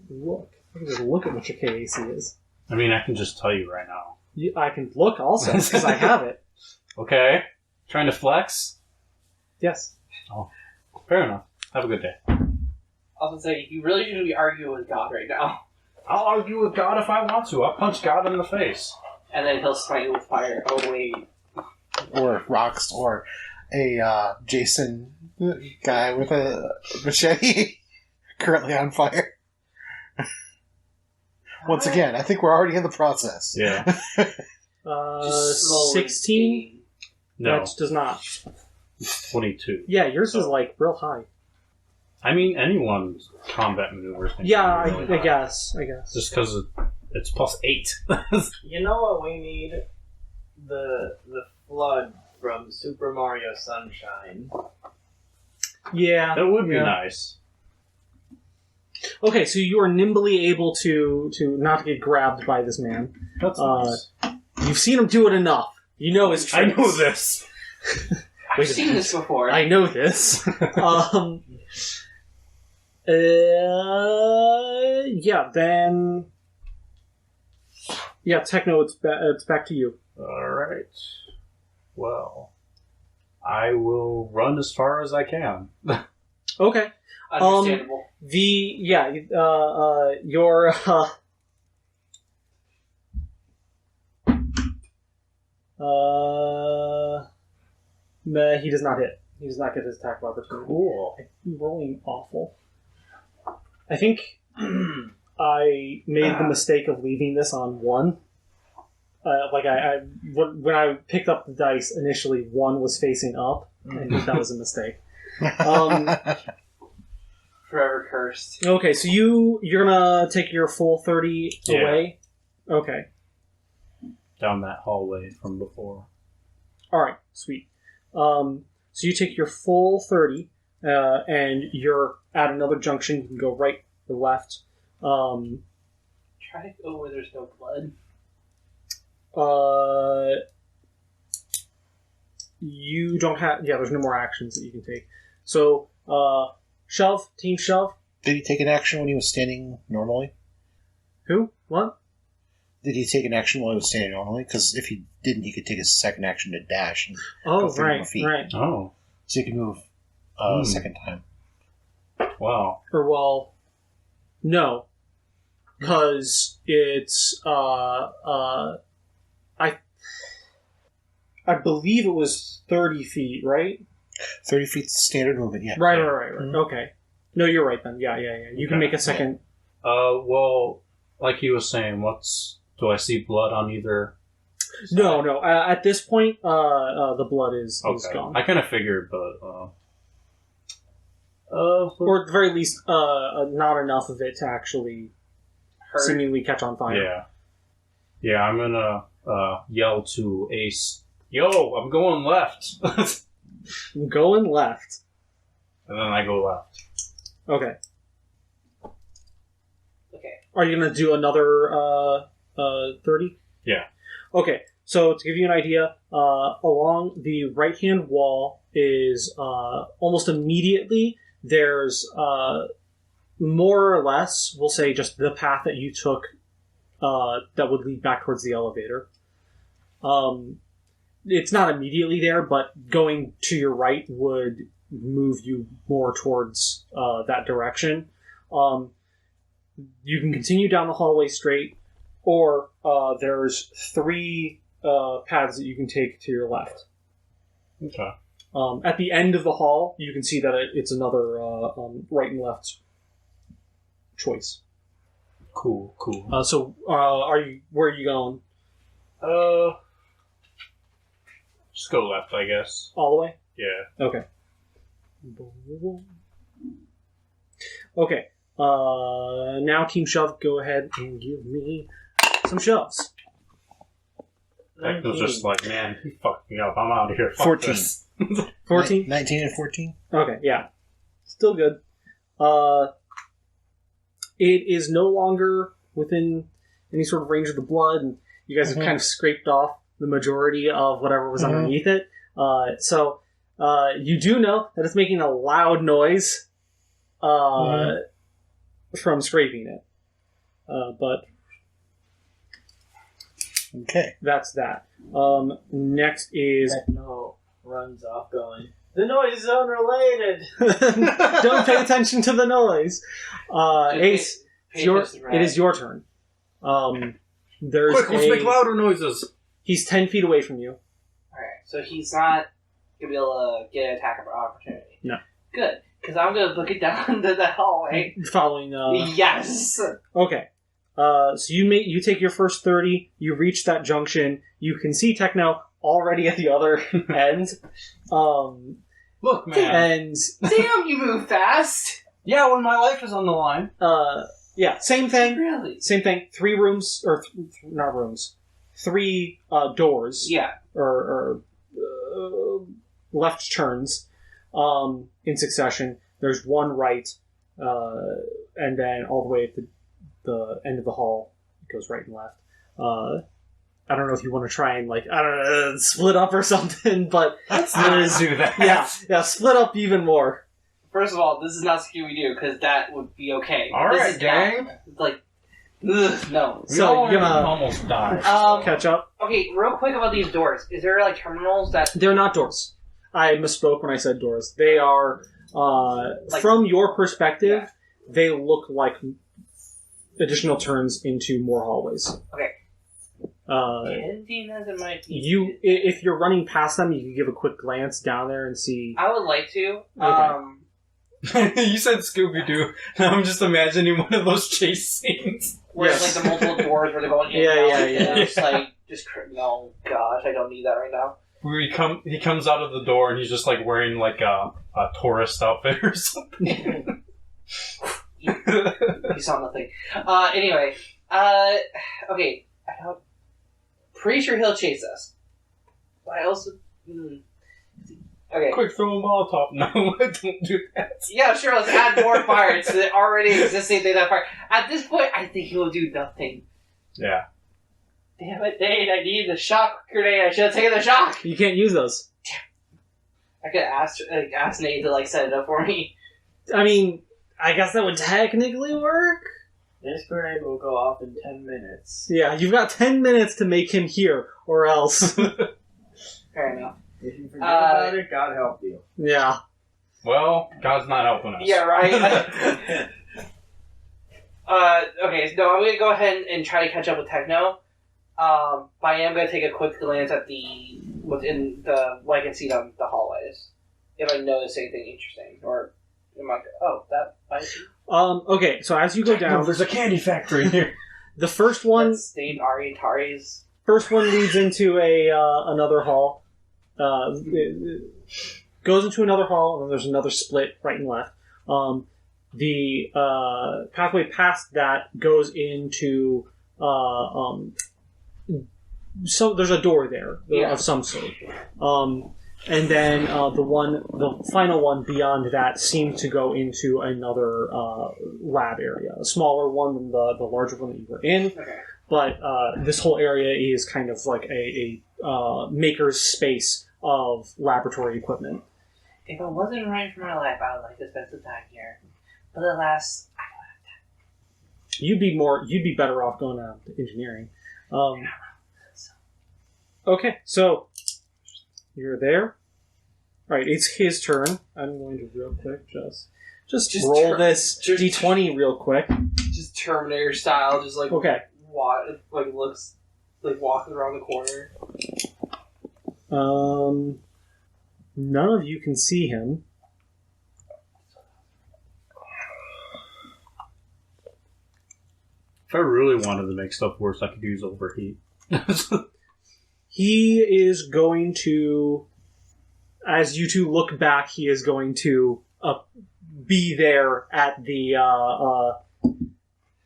Look. I can just look at what your KAC is. I mean, I can just tell you right now. I can look also, because I have it. Okay. Trying to flex? Yes. Fair enough. Have a good day. I was gonna say, you really should be arguing with God right now. I'll argue with God if I want to. I'll punch God in the face. And then he'll smite you with fire. Oh, wait. Or rocks, or a Jason guy with a machete currently on fire. Once again, I think we're already in the process. Yeah. Just slowly 16? No, That does not. 22. Yeah, yours is like real high. I mean, anyone's combat maneuvers. can Yeah, be really I high. guess. Just because it's plus 8. You know what we need? The flood from Super Mario Sunshine. Yeah. That would be yeah. nice. Okay, so you are nimbly able to not get grabbed by this man. That's nice. You've seen him do it enough. You know his I tricks. know this. I've seen this before. I know this. Yeah, then... Yeah, Techno, it's back to you. Alright. Well, I will run as far as I can. Okay. Understandable. Your nah, he does not hit. He does not get his attack of opportunity. Cool. I'm rolling awful. I think I made the mistake of leaving this on 1. When I picked up the dice initially, 1 was facing up. I think that was a mistake. Forever cursed. Okay, so you're gonna take your full 30 Yeah. away? Okay. Down that hallway from before. Alright, sweet. So you take your full 30, and you're at another junction. You can go right or left. Try to go where there's no blood. You don't have... Yeah, there's no more actions that you can take. So, shove, team shove. Did he take an action when he was standing normally? Who? What? Did he take an action while he was standing normally? Because if he didn't, he could take his second action to dash. And Oh, Go 30 more right, feet. right. Oh, so he can move second time. wow. Or, well, no. Because it's, I believe it was 30 feet, right? 30 feet standard movement, yeah. Right. Mhm. Okay. No, you're right then. Yeah. You can Okay. make a second. Well, like he was saying, do I see blood on either? No. At this point, the blood is Okay. gone. I kind of figured, but Or at the very least, not enough of it to actually Hurt. seemingly catch on fire. yeah. I'm gonna yell to Ace, "Yo, I'm going left," and Going left. then I go left. Okay. Okay. Are you going to do another 30? Yeah. Okay. So to give you an idea, along the right-hand wall is almost immediately there's more or less, we'll say, just the path that you took that would lead back towards the elevator. It's not immediately there, but going to your right would move you more towards that direction. You can continue down the hallway straight, or there's 3 paths that you can take to your left. Okay. At the end of the hall, you can see that it's another right and left choice. Cool. So, where are you going? Just go left, I guess. All the way? Yeah. Okay. Okay. Now Team Shove, go ahead and give me some shoves. Techno's just like, man, he fucked me up. I'm out of here. Fuck 14. this. 14? 19 and 14? Okay, yeah. Still good. It is no longer within any sort of range of the blood, and you guys have kind of scraped off the majority of whatever was underneath it. So you do know that it's making a loud noise from scraping it. But Okay. that's that. Next is... No. Runs off going. The noise is unrelated. Don't pay attention to the noise. Ace, it is your turn. There's Quick, let's make louder noises. He's 10 feet away from you. Alright, so he's not gonna be able to get an attack of opportunity. No. Good, because I'm gonna book it down to the hallway. Following. Yes. Okay. So you take your first 30. You reach that junction. You can see Techno already at the other end. Look, man. And Damn, you move fast. Yeah, when my life is on the line. yeah, same thing. Really? Same thing. 3 rooms or not rooms. 3 doors. Yeah. Or left turns in succession. There's one right, and then all the way at the end of the hall, it goes right and left. I don't know if you want to try and split up or something, but Let's do that. yeah, split up even more. First of all, this is not Scooby-Doo, because that would be okay. All This right, is gang. not, no. So you're gonna almost die. catch up. Okay, real quick about these doors. Is there, terminals that... They're not doors. I misspoke when I said doors. They are, from your perspective, they look like additional turns into more hallways. Okay. If you're running past them, you can give a quick glance down there and see. I would like to. Okay. You said Scooby-Doo. I'm just imagining one of those chase scenes. Where it's the multiple doors where they're going in and out. And it's no, gosh, I don't need that right now. Where he comes out of the door and he's just wearing a tourist outfit or something. You saw nothing. Anyway, okay. Pretty sure he'll chase us. But I also... Okay. Quick, throw a Molotov. No, don't do that. Yeah, sure, let's add more fire. It's the already existing thing that fire. At this point, I think he will do nothing. Yeah. Damn it, Dane, I need the shock grenade. I should have taken the shock. You can't use those. I could ask Nate to set it up for me. I mean, I guess that would technically work. This grenade will go off in 10 minutes. Yeah, you've got 10 minutes to make him hear, or else. Fair enough. If you forget about it, God help you. Yeah. Well, God's not helping us. Yeah, right? Okay, so I'm going to go ahead and try to catch up with Techno. But I am going to take a quick glance at what's in what I can see down the hallways. If I notice anything interesting. Or, Okay, so as you go down... there's a candy factory here. The first one... That's State Atari's. First one leads into another hall. It goes into another hall, and then there's another split right and left. The pathway past that goes into... So there's a door there of some sort. And then the final one beyond that seemed to go into another lab area, a smaller one than the larger one that you were in. Okay. But this whole area is kind of like a maker's space of laboratory equipment. If it wasn't right for my life, I would like to spend some time here. But alas, I don't have time. You'd be better off going out to engineering. Okay, so you're there. All right, it's his turn. I'm going to real quick just roll this d20 real quick. Just Terminator style, okay. Looks like walking around the corner. None of you can see him. If I really wanted to make stuff worse, I could use overheat. He is going to, as you two look back, he is going to be there at the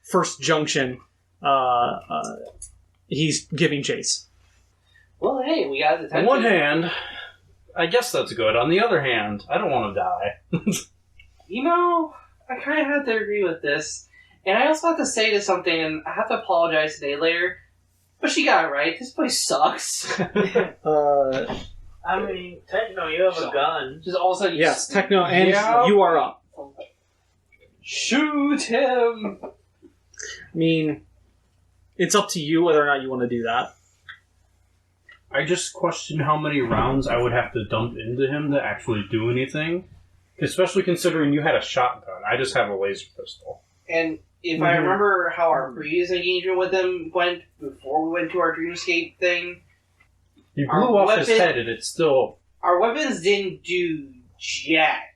first junction. He's giving chase. Well, hey, we got his attention. On one hand, I guess that's good. On the other hand, I don't want to die. I kind of have to agree with this. And I also have to say to something, and I have to apologize today later, but she got it right. This place sucks. I mean, Techno, you have a gun. Just all of a sudden, Yes, Techno, and you are up. Shoot him! I mean, it's up to you whether or not you want to do that. I just question how many rounds I would have to dump into him to actually do anything. Especially considering you had a shotgun. I just have a laser pistol. And if I remember how our previous engagement with him went before we went to our dreamscape thing, You blew off his head and it's still... Our weapons didn't do jack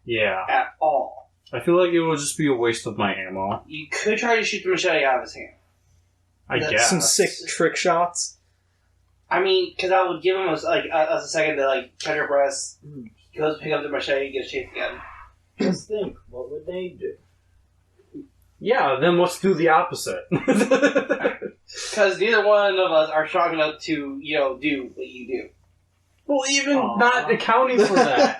at all. I feel like it would just be a waste of my ammo. You could try to shoot the machete out of his hand. I guess. Some sick trick shots. I mean, because I would give him a second to like catch your breath. He goes pick up the machete, gets chased again. Just think, what would they do? Yeah, then let's do the opposite. Because neither one of us are strong enough to, do what you do. Well, even not accounting for that.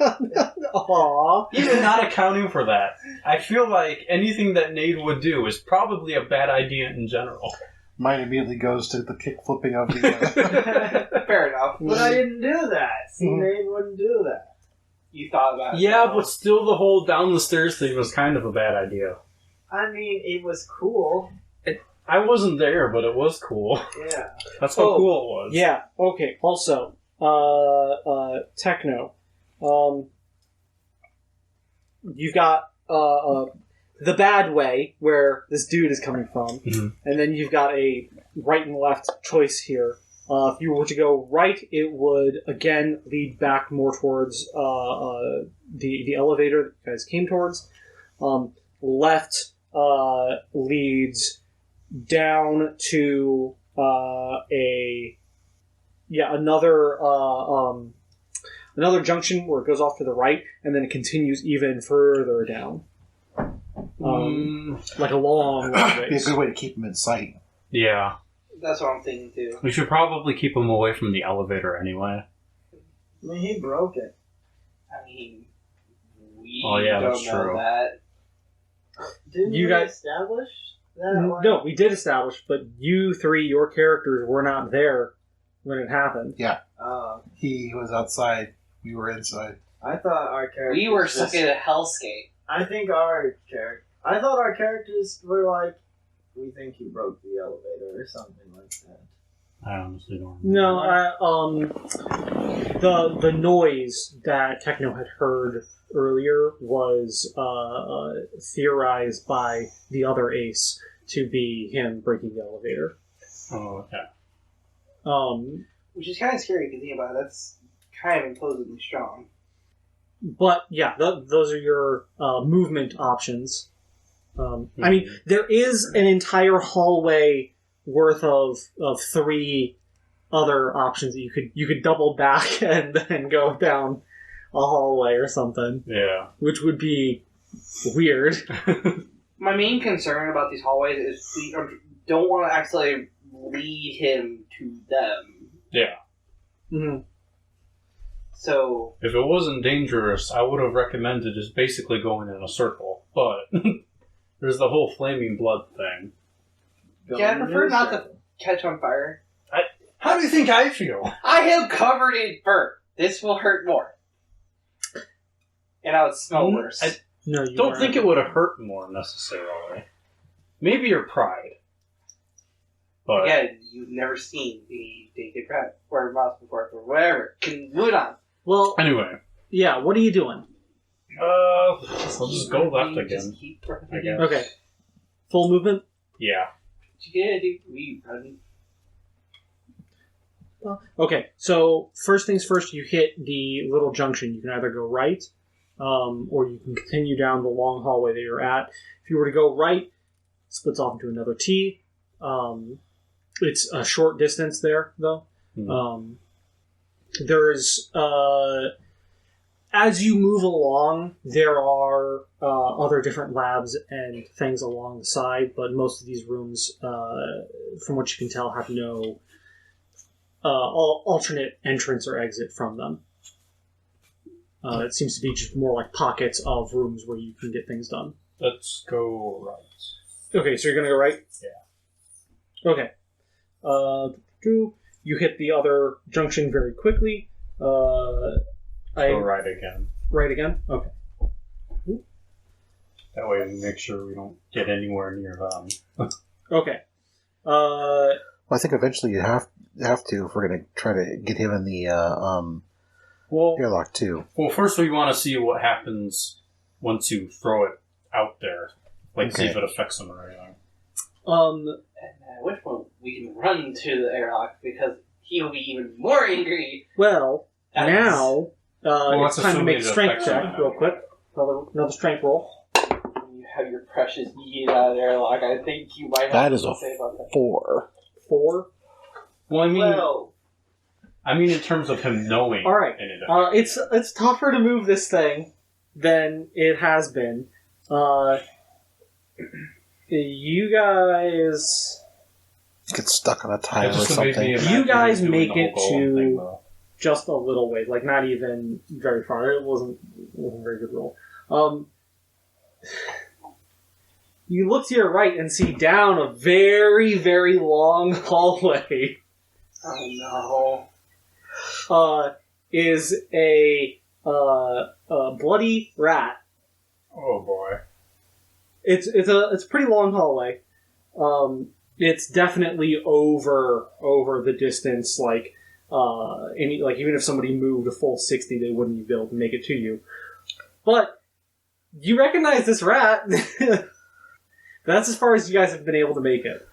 Aww. Even not accounting for that. I feel like anything that Nate would do is probably a bad idea in general. Mine immediately goes to the kick flipping of the... Fair enough. But I didn't do that. See, they wouldn't do that. You thought about it. Yeah, but still the whole down the stairs thing was kind of a bad idea. I mean, it was cool. I wasn't there, but it was cool. Yeah. That's how cool it was. Yeah, okay. Also, Techno. You've got the bad way, where this dude is coming from, and then you've got a right and left choice here. If you were to go right, it would, again, lead back more towards the elevator that you guys came towards. Left leads down to another junction where it goes off to the right, and then it continues even further down. Like a long It'd be a good way to keep him in sight. Yeah. That's what I'm thinking too. We should probably keep him away from the elevator anyway. I mean, he broke it. I mean, we that's don't know true. that. Didn't You we guys- establish that? No, we did establish, but you three, your characters, were not there when it happened. He was outside. We were inside. I thought our characters... We were stuck in a hellscape. I thought our characters were like, we think he broke the elevator or something like that. I honestly don't remember. No, the noise that Techno had heard earlier was theorized by the other ace to be him breaking the elevator. Oh, okay. Which is kind of scary if you think about it. That's kind of imposingly strong. But yeah, those are your movement options. I mean, there is an entire hallway worth of three other options that you could double back and then go down a hallway or something. Yeah. Which would be weird. My main concern about these hallways is we don't want to actually lead him to them. Yeah. Mm-hmm. So... If it wasn't dangerous, I would have recommended just basically going in a circle. But there's the whole flaming blood thing. Yeah, I prefer not to catch on fire. How do you think I feel? I am covered in burn. This will hurt more. And I would smell worse. I No, you don't aren't. think it would have hurt more necessarily. Maybe your pride. But Again, you've never seen the naked rabbit or mouse before or whatever. Can move on. Well, anyway. yeah, what are you doing? I'll just go left again. Just keep running. I guess. Okay. Full movement? Yeah. What you gonna do? We run. Okay, so first things first, you hit the little junction. You can either go right, or you can continue down the long hallway that you're at. If you were to go right, it splits off into another T. It's a short distance there, though. There's, as you move along, there are other different labs and things along the side, but most of these rooms, from what you can tell, have no alternate entrance or exit from them. It seems to be just more like pockets of rooms where you can get things done. Let's go right. Okay, so you're going to go right? Yeah. Okay. You hit the other junction very quickly. Go right again. Right again? Okay. That way we make sure we don't get anywhere near them. Okay. Well, I think eventually have to if we're going to try to get him in the Well, airlock too. well, first we want to see what happens once you throw it out there. Like, see Okay. if it affects them or anything. And at which point we can run to the airlock because he will be even more angry. Well, at us. now Well, it's let's time to assume make it strength affects check him. real quick. Another strength roll. You have your precious yeet out of the airlock. I think you might have That is something a to say about that. 4. 4. Well, Well, I mean in terms of him knowing. All right. And it It's tougher to move this thing than it has been. You guys, Get stuck on a That tile or just made me something. imagine You guys him doing make the it whole golem to- thing, though. just a little ways, like not even very far. It wasn't a very good roll. You look to your right and see down a very, very long hallway. Oh no. Is a bloody rat. Oh boy. It's a pretty long hallway. It's definitely over the distance. Like even if somebody moved a full 60, they wouldn't be able to make it to you. But you recognize this rat. That's as far as you guys have been able to make it.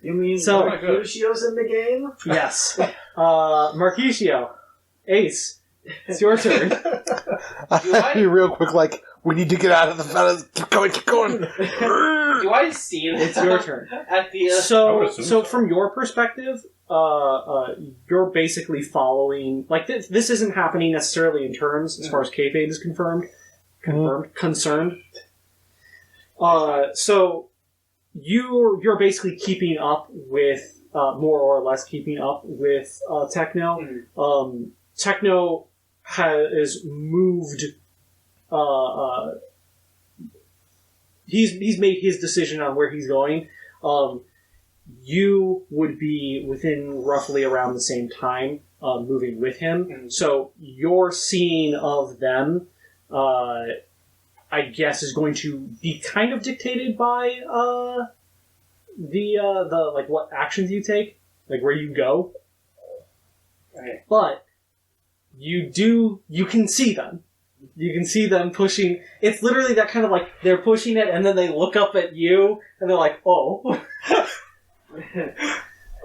you mean So- Mercutio's in the game? Yes. Mercutio, Ace, it's your turn. Be real quick, like, we need to get out of the fellas. Keep going, keep going. Do I see this? It's your turn. At the I would So assume so. from your perspective, you're basically following. Like this isn't happening necessarily in turns as far as kayfabe is concerned. So you're basically keeping up with more or less keeping up with Techno. Techno has moved. He's made his decision on where he's going. You would be within roughly around the same time moving with him. So your seeing of them, I guess, is going to be kind of dictated by the like what actions you take, like where you go. Okay. But you can see them. You can see them pushing. It's literally that kind of like they're pushing it, and then they look up at you, and they're like, "Oh."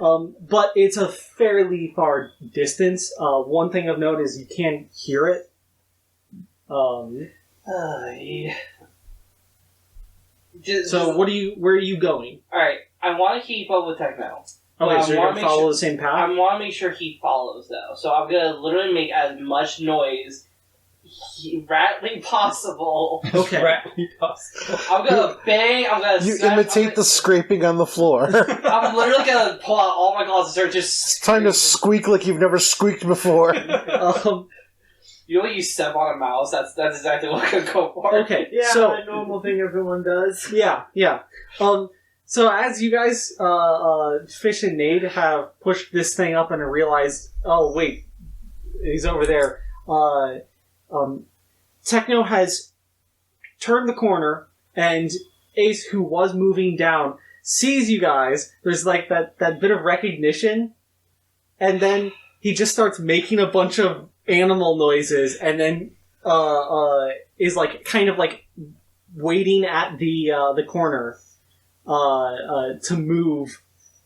But it's a fairly far distance. One thing of note is you can hear it. Yeah. So where are you going? Alright, I want to keep up with Techno. Okay, I so you're wanna going to make follow sure- the same I path? want to make sure he follows, though. So I'm going to literally make as much noise ratly possible. Okay. I'm going to bang, I'm going to You imitate the scraping on the floor. I'm literally going to pull out all my calls and start just... It's time to squeak like you've never squeaked before. You know when you step on a mouse? That's exactly what I'm going to go for. Okay, Yeah, so... a normal thing everyone does. Yeah. So as you guys, Fish and Nade have pushed this thing up and realized, oh wait, he's over there. Techno has turned the corner, and Ace, who was moving down, sees you guys. There's like that bit of recognition, and then he just starts making a bunch of animal noises, and then is like kind of like waiting at the corner to move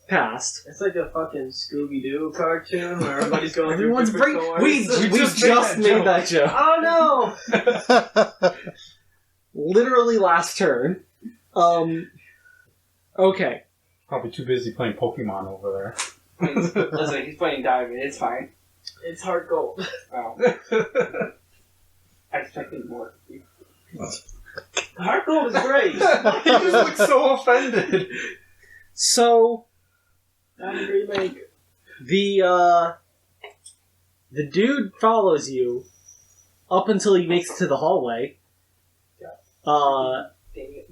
past. It's like a fucking Scooby-Doo cartoon where everybody's going Everyone's through break. different We doors. just made that joke. Oh no! Literally last turn. Okay. Probably too busy playing Pokemon over there. Listen, he's playing Diamond. It's fine. It's hard gold. Wow. I expected more. Hard gold is great. He just looks so offended. So Diamond remake. the dude follows you up until he makes it to the hallway. Dang it.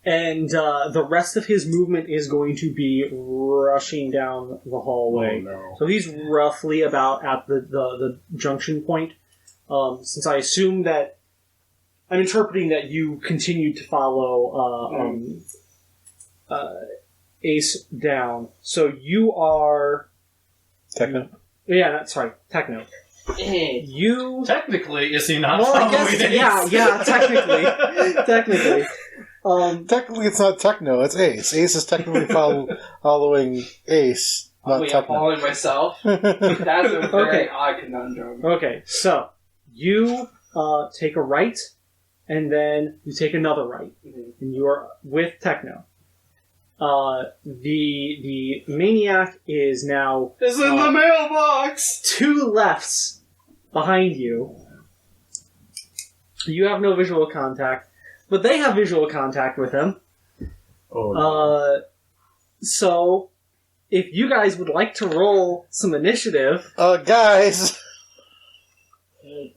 And the rest of his movement is going to be rushing down the hallway. Oh, no. So he's roughly about at the junction point. Since I assume that I'm interpreting that you continued to follow Ace down. So you are Techno. Yeah, that's right. Techno. Eh. You. Technically, is he not Well, I following guess. Ace? Yeah. Technically. Technically, it's not Techno. It's Ace. Ace is technically following Ace, not Wait, I'm Techno. following myself? That's a very Okay. odd conundrum. Okay, so you take a right, and then you take another right, and you are with Techno. The maniac is now It's in the mailbox! 2 lefts behind you. You have no visual contact, but they have visual contact with him. Oh, So if you guys would like to roll some initiative, Guys!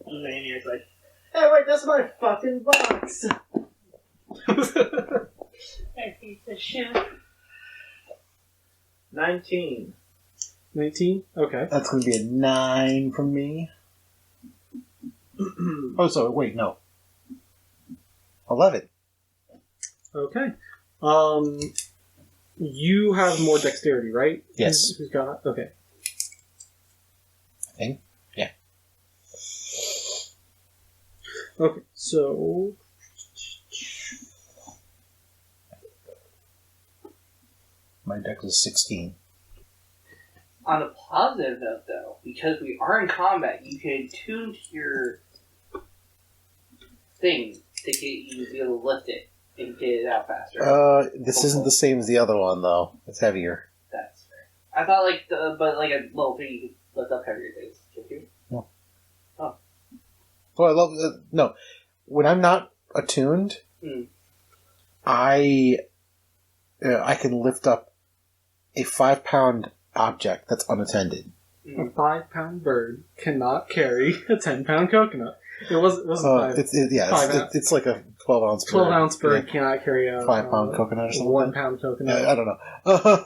Maniac's like, hey, wait, that's my fucking box. Hey, piece of shit. 19. 19. Okay. That's going to be a 9 from me. Oh, sorry, wait, no. 11. Okay. You have more dexterity, right? Yes. Who's got? Okay. I think. Yeah. Okay. So. My dex is 16. On a positive note, though, because we are in combat, you can tune to your thing to get you to be able to lift it and get it out faster. This isn't the same as the other one, though. It's heavier. That's fair. I thought but like a little thing you could lift up heavier things. Can't you? Oh, I love... no. When I'm not attuned, I can lift up a 5-pound object that's unattended. A 5-pound bird cannot carry a 10-pound coconut. It wasn't 5. It's like a 12-ounce bird. 12-ounce bird cannot carry a 5-pound coconut or something. 1-pound coconut. I don't know.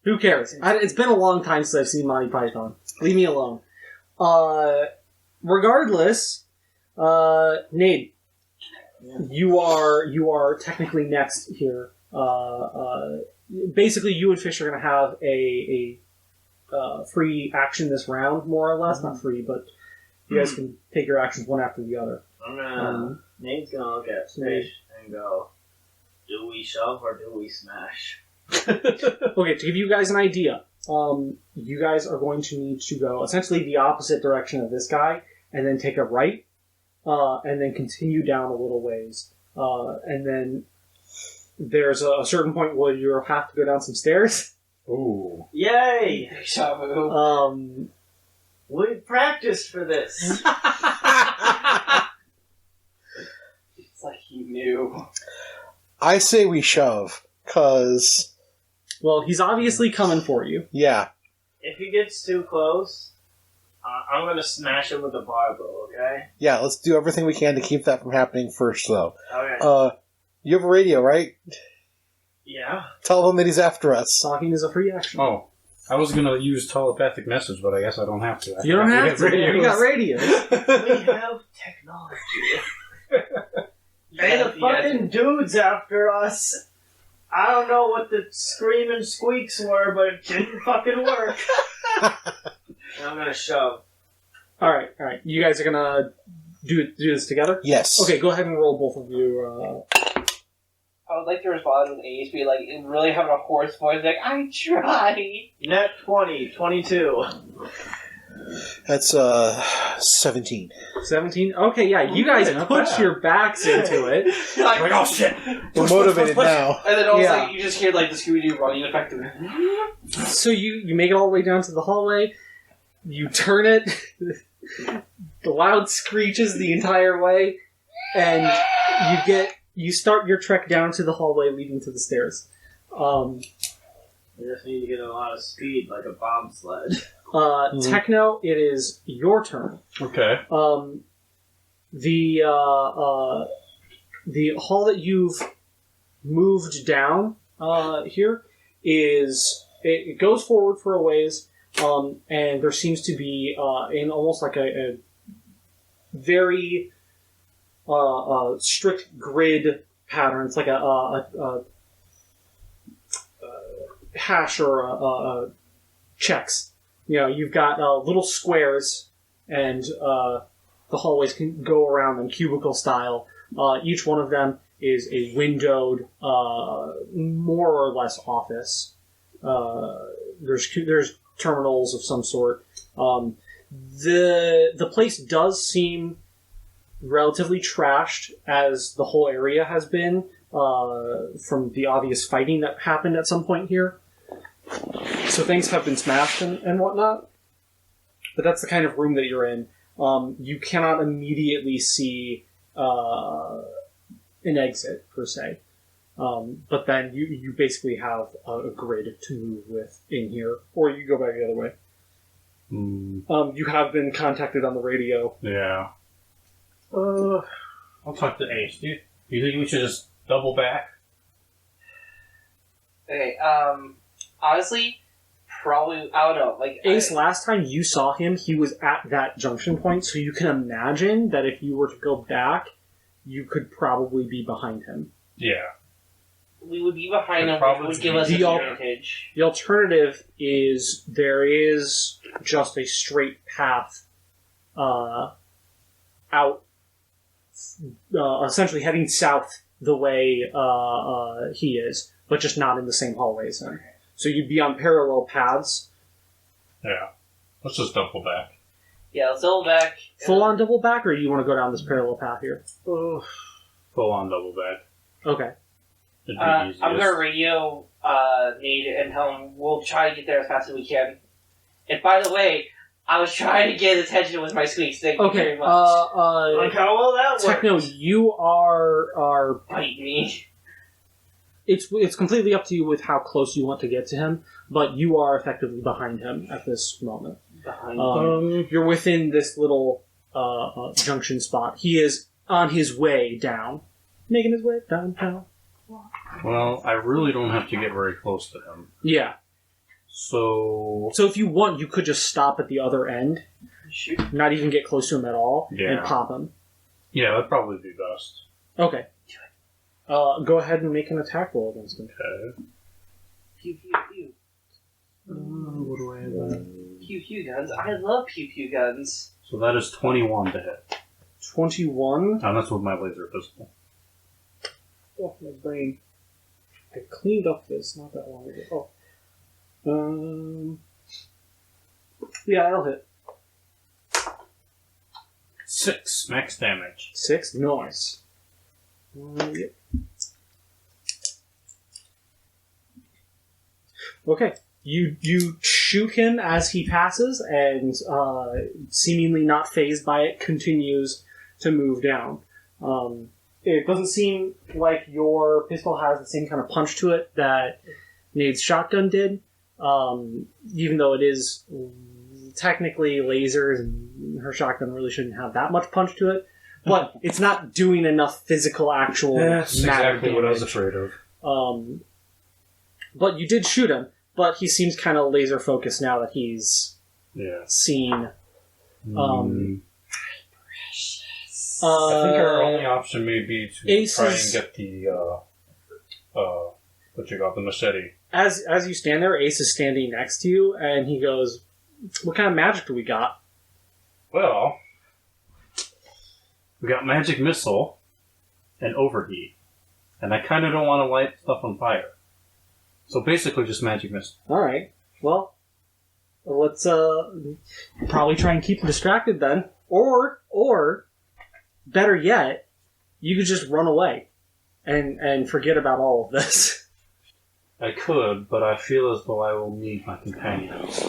Who cares? It's been a long time since I've seen Monty Python. Leave me alone. Regardless, Nate, you are technically next here. Basically, you and Fish are going to have a free action this round, more or less. Not free, but you guys can take your actions one after the other. Nate's gonna look at Fish and go, do we shove or do we smash? Okay, to give you guys an idea, you guys are going to need to go essentially the opposite direction of this guy, and then take a right, and then continue down a little ways, and then there's a certain point where you'll have to go down some stairs. Ooh. Yay! Shabu. We practiced for this. It's like he knew. I say we shove, because... Well, he's obviously coming for you. Yeah. If he gets too close, I'm gonna smash him with a barbell, okay? Yeah, let's do everything we can to keep that from happening first, though. Okay. You have a radio, right? Yeah. Tell him that he's after us. Talking is a free action. Oh. I was going to use telepathic message, but I guess I don't have to. You don't have to. You got radios. We have technology. Hey, the fucking dude's after us. I don't know what the screaming squeaks were, but it didn't fucking work. I'm gonna shove. All right. You guys are gonna do this together. Yes. Okay, go ahead and roll both of you. I would like to respond with Ace, be like, really having a hoarse voice, like, I tried. Net 20, 22. That's 17. 17. Okay, yeah, you guys not put bad. your backs into it. You're like, oh shit! We're motivated now. And then also, Yeah. like, you just hear, like, the Scooby-Doo running effectively. So you make it all the way down to the hallway. You turn it. The loud screeches the entire way, and you start your trek down to the hallway leading to the stairs. We just need to get a lot of speed, like a bobsled. Techno, it is your turn. Okay. The hall that you've moved down here is it goes forward for a ways, and there seems to be in almost like a very strict grid pattern. It's like a hash or a checks. you've got little squares, and the hallways can go around them cubicle style. Each one of them is a windowed, more or less office. There's terminals of some sort. The place does seem relatively trashed, as the whole area has been, from the obvious fighting that happened at some point here. So things have been smashed and whatnot. But that's the kind of room that you're in. You cannot immediately see an exit, per se. But then you basically have a grid to move with in here, or you go back the other way. You have been contacted on the radio. Yeah. I'll talk to Ace. Do you think we should just double back? Okay, honestly, probably, I don't know. Like Ace, last time you saw him, he was at that junction point, so you can imagine that if you were to go back, you could probably be behind him. Yeah. We would be behind him, which would give us an advantage. The alternative is there is just a straight path out, essentially heading south the way he is, but just not in the same hallways. Then. So you'd be on parallel paths. Yeah. Let's just double back. Yeah, let's double back. Full on double back, or do you want to go down this parallel path here? Full on double back. Okay. I'm going to radio Nate and tell him we'll try to get there as fast as we can. And by the way, I was trying to get his attention with my squeaks. Thank you very much. Like how well that works. Techno, you are Bite me. It's completely up to you with how close you want to get to him, but you are effectively behind him at this moment. You're within this little junction spot. He is on his way down, making his way downtown. Well, I really don't have to get very close to him. Yeah. So if you want, you could just stop at the other end, Shoot. not even get close to him at all, Yeah. and pop him. yeah, that'd probably be best. Okay. Go ahead and make an attack roll against him. Okay. Pew pew pew. What do I have? Pew pew guns. I love pew pew guns. So that is 21 to hit. 21. And that's with my laser pistol. Oh, my brain. I cleaned up this not that long ago. Oh. Yeah, that'll hit. 6 max damage. 6? Nice. Yep. Okay. You shoot him as he passes, and seemingly not fazed by it, continues to move down. It doesn't seem like your pistol has the same kind of punch to it that Nade's shotgun did, even though it is technically lasers, and her shotgun really shouldn't have that much punch to it. But it's not doing enough physical, actual That's matter exactly what I was damage. afraid of. But you did shoot him, but he seems kind of laser focused now that he's Yeah. seen. I think our only option may be to Ace try is- and get the the machete. As you stand there, Ace is standing next to you, and he goes, "What kind of magic do we got?" Well, we got magic missile and overheat, and I kind of don't want to light stuff on fire. So basically, just magic missile. All right. Well, let's probably try and keep him distracted then, or better yet, you could just run away and forget about all of this. I could, but I feel as though I will need my companions.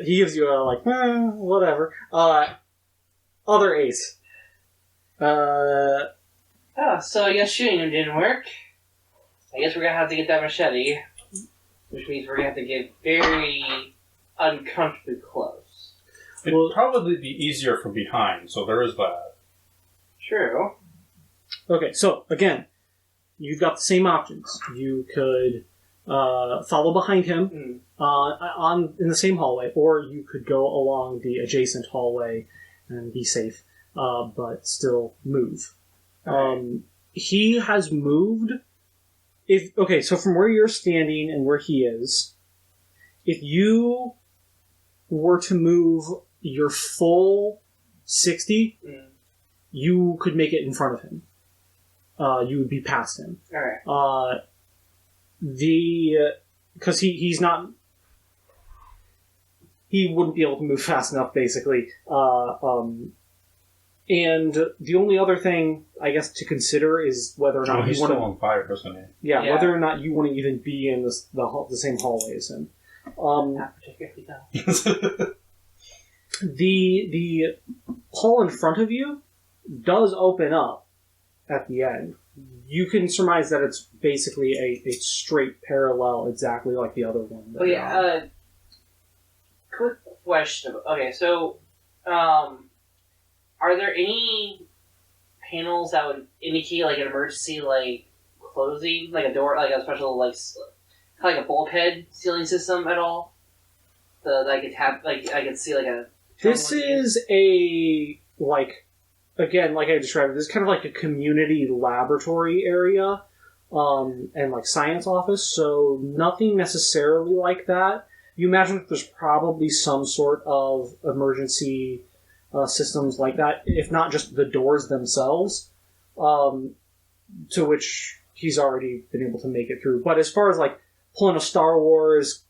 He gives you a whatever. Other Ace. So I guess shooting him didn't work. I guess we're gonna have to get that machete, which means we're gonna have to get very uncomfortably close. It'd probably be easier from behind, so there is that. True. Okay, so again, you've got the same options. You could follow behind him in the same hallway, or you could go along the adjacent hallway and be safe, but still move. He has moved. So from where you're standing and where he is, if you were to move your full 60, you could make it in front of him. You would be past him. Alright. Because he's not... He wouldn't be able to move fast enough, basically. And the only other thing, I guess, to consider is whether or not he's you want still on fire, isn't he? Yeah, whether or not you want to even be in the same hallway as him. Not particularly, though. The hall in front of you does open up at the end. You can surmise that it's basically a straight parallel, exactly like the other one. Oh yeah. Quick question. Okay, so, are there any panels that would indicate like an emergency, like closing, like a door, like a special, like kind of like a bulkhead ceiling system at all? That I could have, like I could see like a. This is a again, like I described, this is kind of like a community laboratory area, and like science office. So nothing necessarily like that. You imagine that there's probably some sort of emergency systems like that, if not just the doors themselves, to which he's already been able to make it through. But as far as like pulling a Star Wars,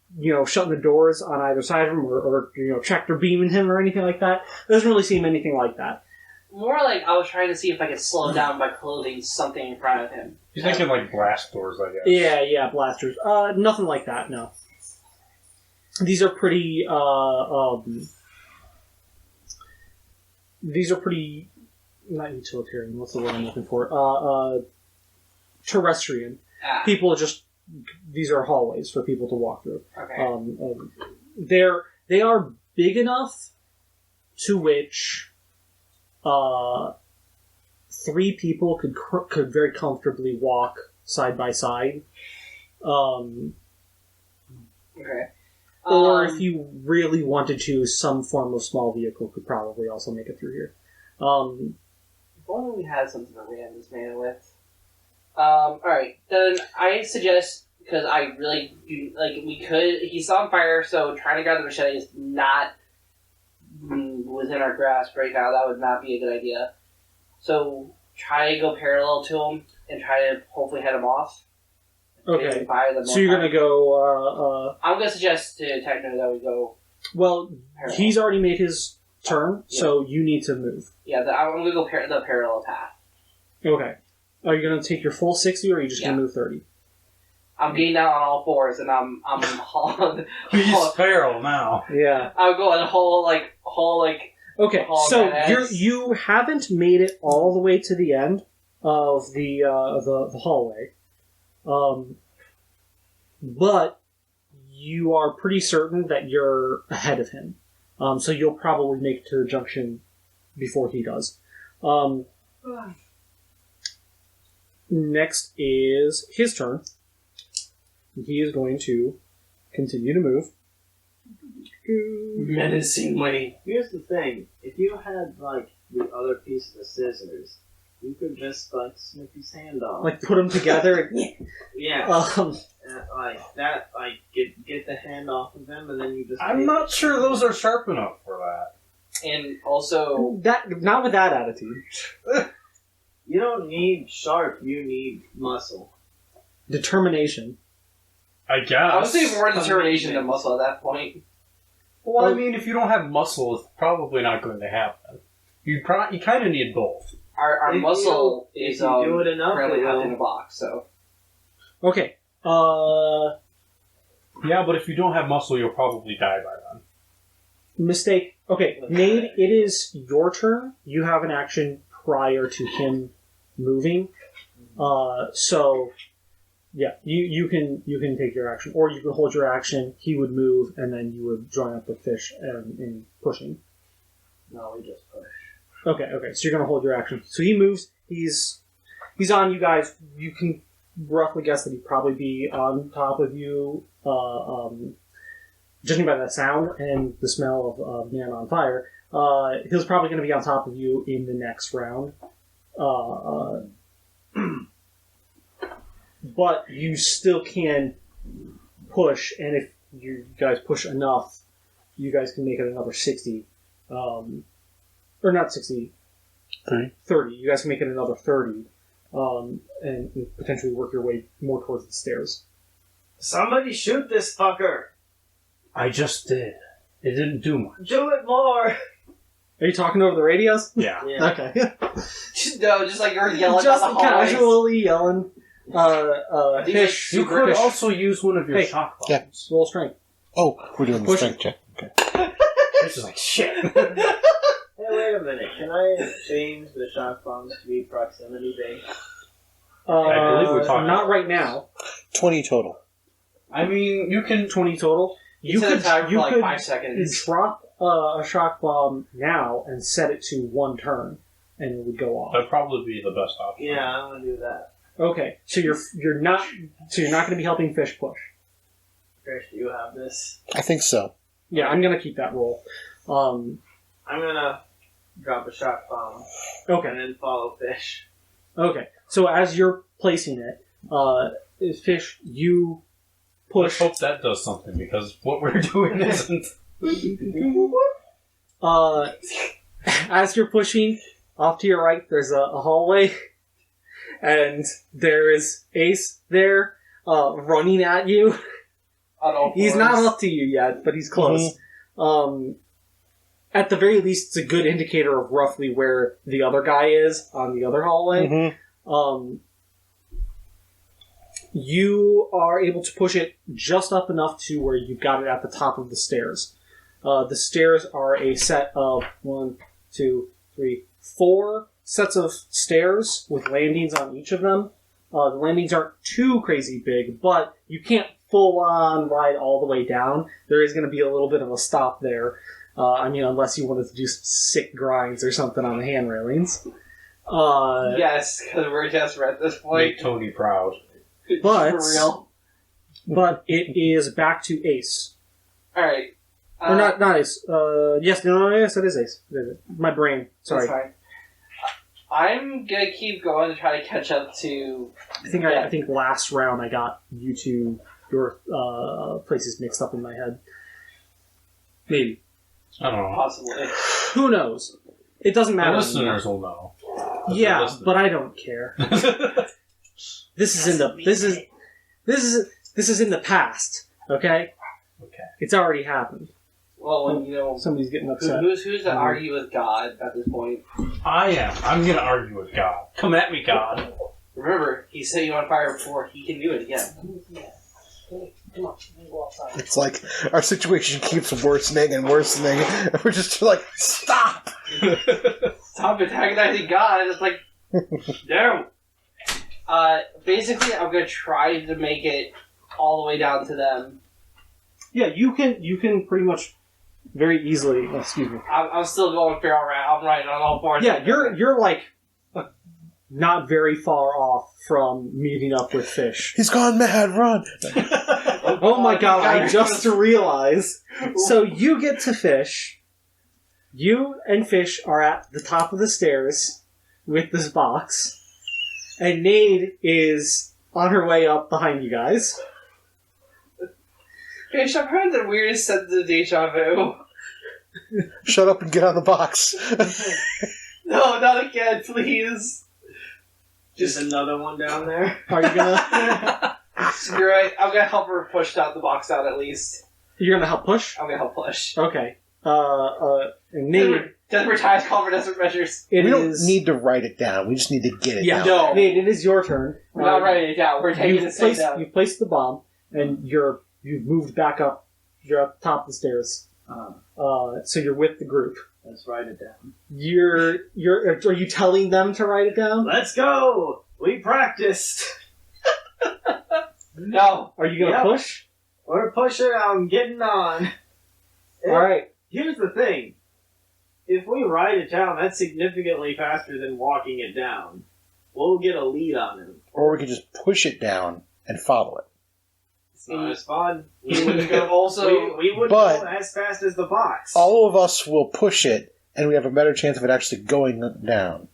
shutting the doors on either side of him, or tractor beaming him or anything like that, it doesn't really seem anything like that. More like I was trying to see if I could slow down by closing something in front of him. You're thinking like blast doors, I guess. Yeah, blasters. Nothing like that, no. These are pretty, not utilitarian, what's the word I'm looking for? Terrestrian. People these are hallways for people to walk through. Okay. They are big enough to which, 3 people could very comfortably walk side by side. Okay. Or if you really wanted to, some form of small vehicle could probably also make it through here. If only we had something to ram this man with. Alright, then I suggest, because I really do, he's on fire, so trying to grab the machete is not within our grasp right now. That would not be a good idea. So try to go parallel to him and try to hopefully head him off. Okay. So you're going to go... I'm going to suggest to Techno that we go... Well, parallel. He's already made his turn, so you need to move. Yeah, I'm going to go the parallel path. Okay. Are you going to take your full 60, or are you just going to move 30? I'm getting down on all fours, and I'm hauling... He's feral now. Yeah. I'm going whole. Okay, so you haven't made it all the way to the end of the hallway. But you are pretty certain that you're ahead of him. So you'll probably make it to the junction before he does. Next is his turn. He is going to continue to move. Menacingly. Here's the thing. If you had, the other piece of the scissors, you could just, snip his hand off. Put them together? Yeah. Get the hand off of him, and then you just... I'm not sure those are sharp enough for that. And also... Not with that attitude. You don't need sharp, you need muscle. Determination. I guess. I would say more determination than muscle at that point. Well, I mean, if you don't have muscle, it's probably not going to happen. You kind of need both. Our muscle is do it enough, currently housed in a box, so... Okay. Yeah, but if you don't have muscle, you'll probably die by then. Mistake. Okay, Nade, it is your turn. You have an action prior to him moving. So, yeah, you can take your action. Or you can hold your action, he would move, and then you would join up with Fish in pushing. No, we just push. Okay, so you're going to hold your action. So he moves, he's on you guys. You can roughly guess that he'd probably be on top of you, judging by the sound and the smell of man on fire. He's probably going to be on top of you in the next round. But you still can push, and if you guys push enough, you guys can make it another 60. Or not 60. 30. You guys can make it another 30. And potentially work your way more towards the stairs. Somebody shoot this fucker! I just did. It didn't do much. Do it more! Are you talking over the radios? Yeah. Yeah. Okay. No, just like you're yelling Just down the hallways. casually yelling. These Fish. You super could fish. also use one of your Hey. shock Yeah. bombs. Roll strength. Oh, we're doing the Push strength check. Okay. Fish is like, shit. Hey, wait a minute. Can I change the shock bombs to be proximity based? I believe we're talking Not about right now. 20 total. I mean, you can... 20 total. You set a timer for like could 5 seconds. drop a shock bomb now and set it to 1 turn, and it would go off. That'd probably be the best option. Yeah, I'm gonna do that. Okay, so you're not going to be helping Fish push. Fish, do you have this? I think so. Yeah, I'm going to keep that roll. I'm gonna drop a shock bomb Okay. and then follow Fish. Okay, so as you're placing it, Fish, you Let's push. hope that does something, because what we're doing isn't... As you're pushing, off to your right, there's a hallway, and there is Ace there, running at you. On all He's fours. not up to you yet, but he's close. At the very least, it's a good indicator of roughly where the other guy is on the other hallway. You are able to push it just up enough to where you've got it at the top of the stairs. The stairs are a set of 1, 2, 3, 4 sets of stairs with landings on each of them. The landings aren't too crazy big, but you can't full-on ride all the way down. There is going to be a little bit of a stop there. Unless you wanted to do some sick grinds or something on the hand railings. Yes, because we're desperate at this point. Make Tony proud. But, For real. but it is back to Ace. Alright. Or not Ace. Yes, it is Ace. It is. My brain. Sorry. That's fine. I'm gonna keep going to try to catch up to... I think last round I got you two, your places mixed up in my head. Maybe. I don't know. Possibly. Who knows? It doesn't The matter. listeners will know. Yeah, but I don't care. This is in the past. Okay. Okay. It's already happened. Well, when you know... Somebody's getting upset. Who's to argue with God at this point? I am. I'm gonna argue with God. Come at me, God. Remember, he set you on fire before. He can do it again. Come on, go outside. It's like our situation keeps worsening and worsening, and we're just like, stop! Stop antagonizing God. It's like, no. Basically, I'm gonna try to make it all the way down to them. Yeah, you can pretty much very easily. Oh, excuse me. I'm still going feral rat. I'm riding on all fours. Yeah, you're like not very far off from meeting up with Fish. He's gone mad, run! Oh my god! I just realized. So you get to Fish. You and Fish are at the top of the stairs with this box, and Nade is on her way up behind you guys. Fish, I'm having the weirdest sense of deja vu. Shut up and get on the box. No, not again, please. Just another one down there. Are you gonna? You're right. I'm gonna help her push the box out at least. You're gonna help push? I'm gonna help push. Okay. And Nade, Desperate times call for desperate measures. it we don't is- need to write it down. We just need to get it Yeah, down. No. Nade, it is your turn. We're not writing it down. We're taking You've it straight placed, down. you've placed the bomb, and you've moved back up. You're up top of the stairs. So you're with the group. Let's write it down. Are you telling them to write it down? Let's go! We practiced! No. Are you gonna Yep. push? We're pushing, I'm getting on. Alright. Here's the thing. If we ride it down, that's significantly faster than walking it down. We'll get a lead on him. Or we could just push it down and follow it. It's not as fun. We wouldn't go also. We wouldn't But- go as fast as the box. All of us will push it, and we have a better chance of it actually going down.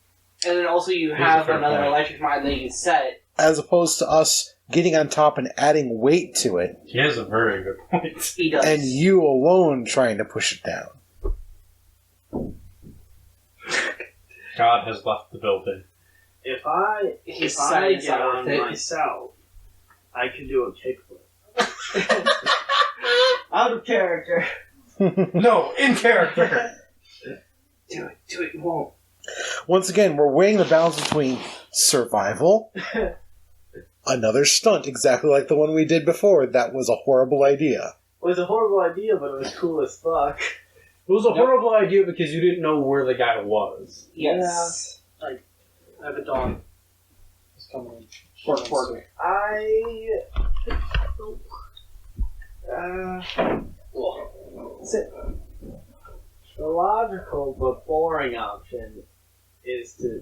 And then also you a have fair another point. electric mine that you can set. As opposed to us getting on top and adding weight to it, He has a very good point. He does. and you alone trying to push it down. God has left the building. If I He's get on with it. myself, I can do a kickflip. Out of character. No, in character. Do it, you won't. Once again, we're weighing the balance between survival, another stunt exactly like the one we did before. That was a horrible idea. It was a horrible idea, but it was cool as fuck. It was a horrible idea because you didn't know where the guy was. Yes. I have a dog. It's coming in. Pork. Sit. The logical but boring option is to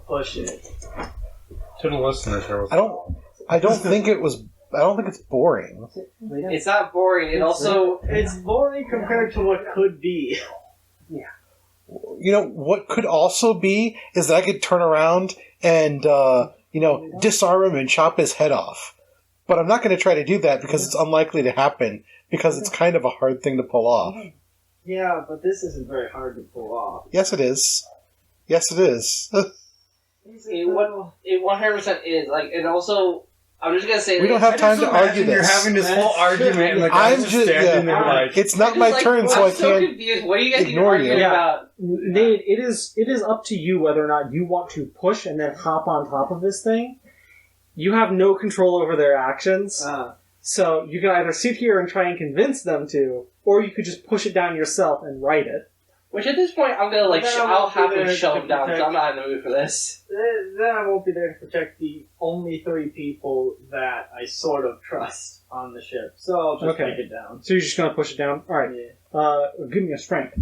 push it. To the listeners, there was I don't think it's boring. It's not boring. It also It's boring compared to what could be. You know, what could also be is that I could turn around and, disarm him and chop his head off. But I'm not going to try to do that because it's unlikely to happen, because it's kind of a hard thing to pull off. Yeah, but this isn't very hard to pull off. Yes, it is. Yes, it is. it 100% is and also I'm just gonna say We don't have time to argue You're this. having this whole argument and the I'm guy's just just- standing yeah. there like... It's not my turn, so I I'm so can't confused. What are you guys even ignore you. arguing about? Nate, it is up to you whether or not you want to push and then hop on top of this thing. You have no control over their actions, so you can either sit here and try and convince them to, or you could just push it down yourself and write it. Which at this point I'm gonna I'll happily there shove to him down because protect- I'm not in the mood for this. Then I won't be there to protect the only 3 people that I sort of trust on the ship. So I'll just Okay. take it down. So you're just gonna push it down. All right. Give me a strength.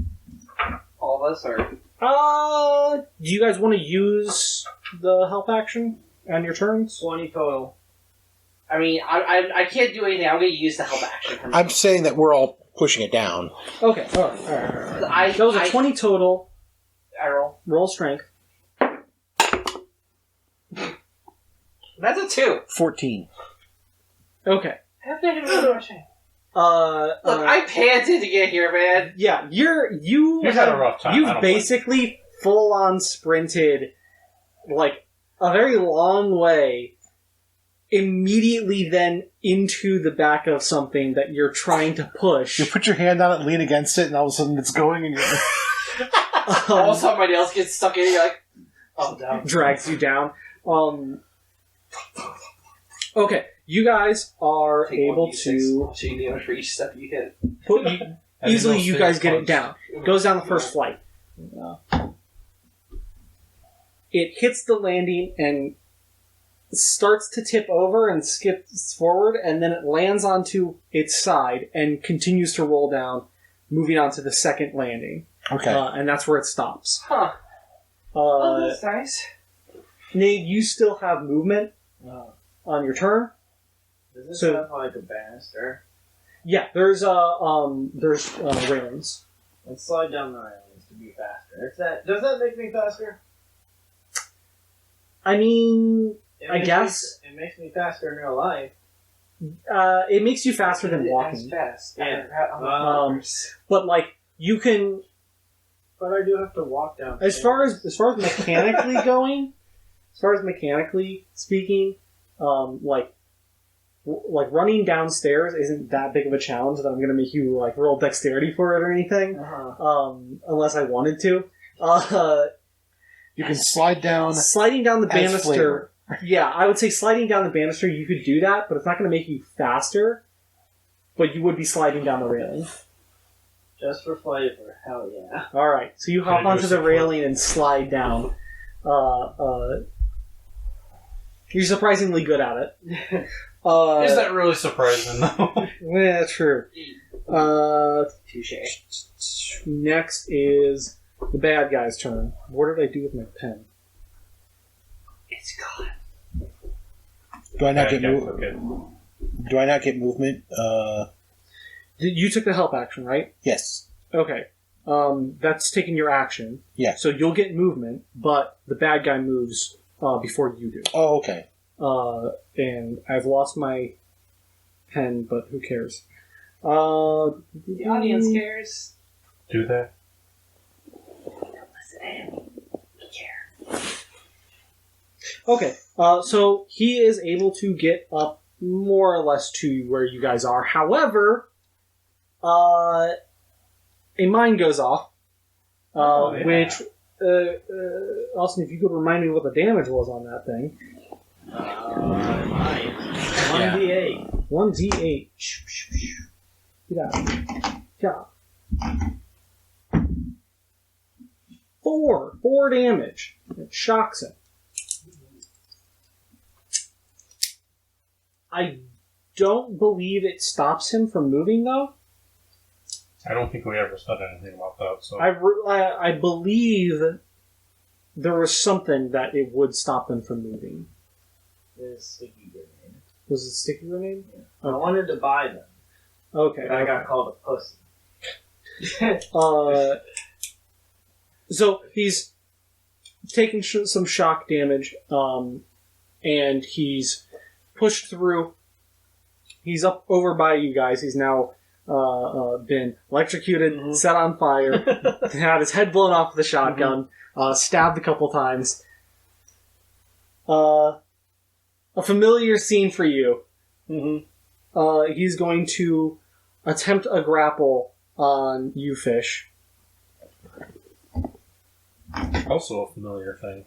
All of us are. Do you guys want to use the help action on your turns? 20 total. I mean, I can't do anything. I'm gonna use the help action. I'm saying that we're all pushing it down. Okay. All right. That was a 20 total. I roll. Roll strength. That's a 2. 14. Okay. Look, I panted to get here, man. Yeah, He's had a rough time. I You've don't basically full on sprinted like a very long way, immediately then into the back of something that you're trying to push. You put your hand on it, lean against it, and all of a sudden it's going, and you're... All somebody else gets stuck in it, you're like, oh, down. Drags you down. Okay, you guys are able to So you know for each step you hit. put easily. those You guys things get it punch. down. It goes down the first flight. It hits the landing and starts to tip over and skips forward, and then it lands onto its side and continues to roll down, moving on to the second landing. Okay. And that's where it stops. Huh. That's nice. Nate, you still have movement on your turn. Does this So- sound like a banister? Yeah, there's railings. Let's slide down the railings to be faster. Does that make me faster? I mean, It I makes guess. it makes me faster in real life. It makes you faster than walking. Fast. Yeah. But like you can, But I do have to walk down. as far as mechanically going, as far as mechanically speaking, like running downstairs isn't that big of a challenge that I'm going to make you like roll dexterity for it or anything, unless I wanted to. You can slide down Sliding down the as banister. flavor. Yeah, I would say sliding down the banister, you could do that, but it's not going to make you faster. But you would be sliding down the railing. Just for flavor. Hell yeah. All right, so you hop Can I do onto a the support? railing and slide down. You're surprisingly good at it. Is that really surprising, though? Yeah, true. Touche. Next is the bad guy's turn. What did I do with my pen? It's gone. Do I not get Okay. Do I not get movement? You took the help action, right? Yes. Okay. That's taking your action. Yeah. So you'll get movement, but the bad guy moves before you do. Oh, okay. And I've lost my pen, but who cares? The audience cares. Do they? Listen, we care. Okay, so he is able to get up more or less to where you guys are. However, a mine goes off, which, Austin, if you could remind me what the damage was on that thing. Mine. 1d8. 1d8. Get out. Yeah. 4 damage. It shocks him. I don't believe it stops him from moving, though. I don't think we ever said anything about that. So I believe there was something that it would stop him from moving. The sticky grenade. Was it sticky grenade? I wanted to buy them. Okay. But I got called a pussy. So he's taking some shock damage, and he's pushed through. He's up over by you guys. He's now been electrocuted, set on fire, had his head blown off with a shotgun, stabbed a couple times. A familiar scene for you. He's going to attempt a grapple on you, Fish. also a familiar thing.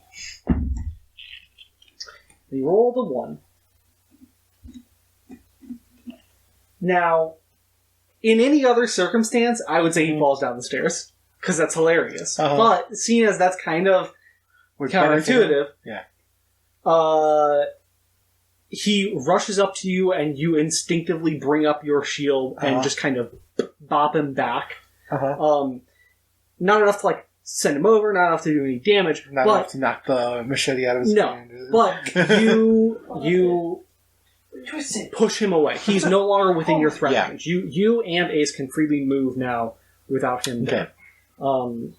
He rolled a 1. Now, in any other circumstance, I would say he falls down the stairs, because that's hilarious. But seeing as that's kind of counterintuitive, he rushes up to you, and you instinctively bring up your shield and just kind of bop him back. Not enough to send him over, not enough to do any damage. Not enough to knock the machete out of his hand. But you push him away. He's no longer within your threat range. You and Ace can freely move now without him there. And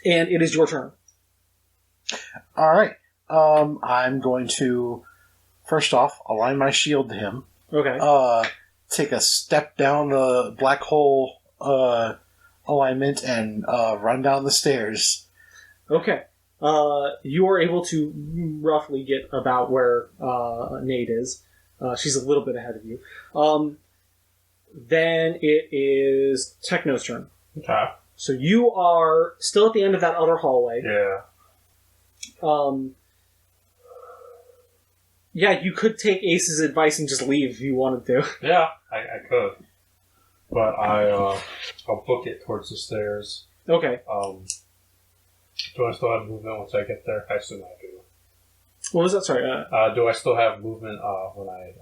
it is your turn. All right. I'm going to, first off, align my shield to him. Okay. Take a step down the black hole alignment and run down the stairs. Okay. You are able to roughly get about where Nate is. She's a little bit ahead of you. Then it is Techno's turn. Okay. So you are still at the end of that other hallway. Yeah. Yeah, you could take Ace's advice and just leave if you wanted to. Yeah, I could. But I'll book it towards the stairs. Okay. Do I still have movement once I get there? I assume I do. What was that? Sorry. Do I still have movement when I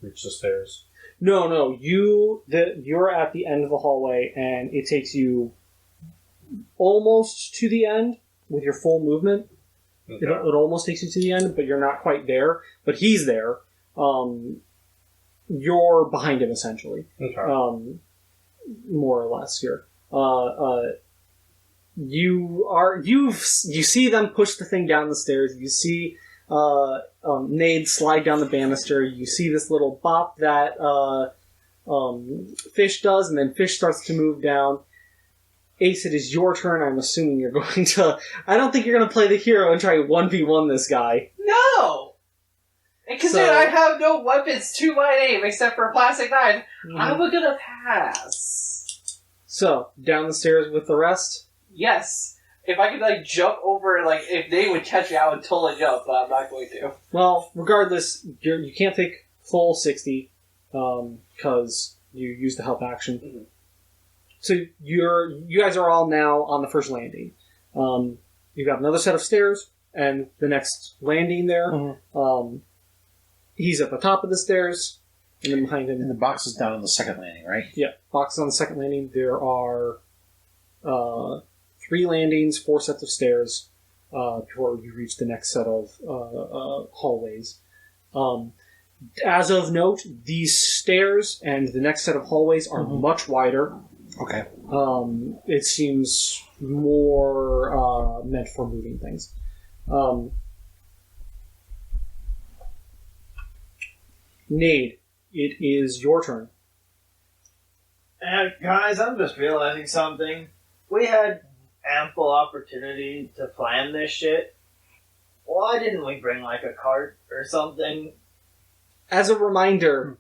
reach the stairs? No. You're at the end of the hallway, and it takes you almost to the end with your full movement. Okay. It almost takes you to the end, but you're not quite there. But he's there. You're behind him, essentially. Okay. More or less here. You see them push the thing down the stairs. You see Nade slide down the banister. You see this little bop that Fish does, and then Fish starts to move down. Ace, it is your turn. I'm assuming you're going to... I don't think you're going to play the hero and try 1v1 this guy. No! And considering I have no weapons to my name except for a plastic knife, I'm gonna pass. So, down the stairs with the rest? Yes. If I could, jump over, if they would catch me, I would totally jump, but I'm not going to. Well, regardless, you can't take full 60, because you used the help action. Mm-hmm. So you guys are all now on the first landing. You've got another set of stairs, and the next landing there. Mm-hmm. He's at the top of the stairs, and then behind him... And the box is down on the second landing, right? Yeah, box is on the second landing. There are 3 landings, 4 sets of stairs, before you reach the next set of hallways. As of note, these stairs and the next set of hallways are much wider. Okay. It seems more meant for moving things. Nade, it is your turn. And guys, I'm just realizing something. We had ample opportunity to plan this shit. Why didn't we bring like a cart or something? As a reminder,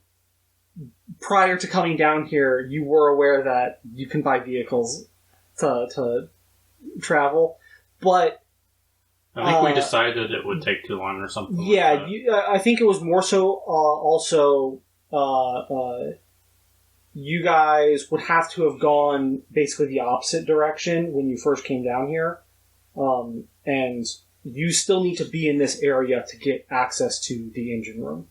prior to coming down here, you were aware that you can buy vehicles to travel, but I think we decided it would take too long or something. yeah, like that. I think it was more so also you guys would have to have gone basically the opposite direction when you first came down here, and you still need to be in this area to get access to the engine room.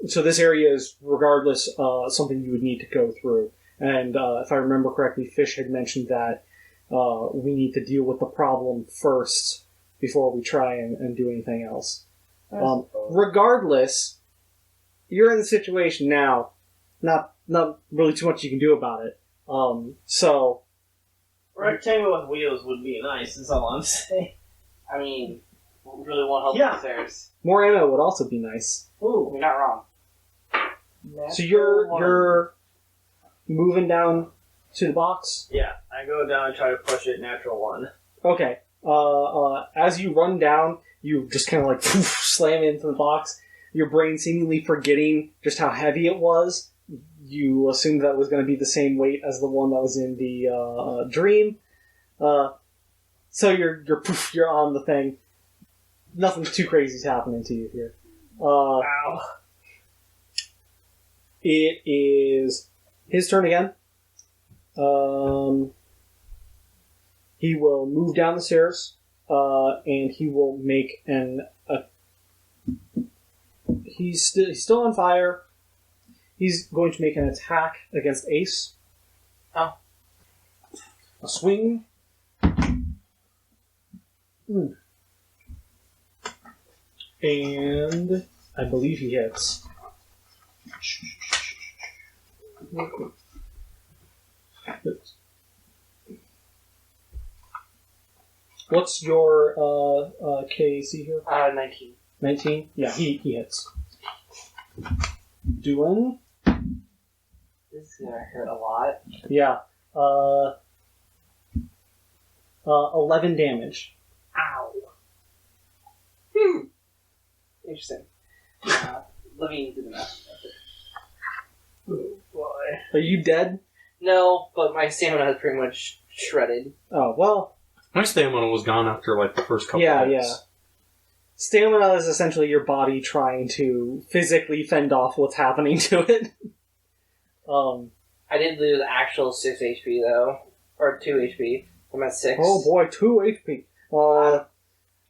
So this area is, regardless, something you would need to go through. And if I remember correctly, Fish had mentioned that we need to deal with the problem first before we try and do anything else. Regardless, you're in the situation now. Not really too much you can do about it. So Rectangle with wheels would be nice, is all I'm saying. I mean, we really want help Yeah. upstairs. more ammo would also be nice. Ooh. You're not wrong. So you're moving down to the box. Yeah, I go down and try to push it natural one. Okay. As you run down, you just kind of like poof, slam into the box. Your brain seemingly forgetting just how heavy it was. You assumed that was going to be the same weight as the one that was in the dream. So you're on the thing. Nothing too crazy is happening to you here. Ow. It is his turn again. He will move down the stairs, and he will make he's still on fire. He's going to make an attack against Ace. Oh. A swing. And I believe he hits. What's your KAC here? 19. 19? Yeah, he hits. Doing? This is gonna hurt a lot. Yeah. 11 damage. Ow. Interesting. Let me do the math. Oh, boy. Are you dead? No, but my stamina is pretty much shredded. Oh, well, My stamina was gone after like the first couple yeah, hits. yeah. Stamina is essentially your body trying to physically fend off what's happening to it. I did lose actual 6 HP though. Or 2 HP. I'm at 6. Oh boy, 2 HP.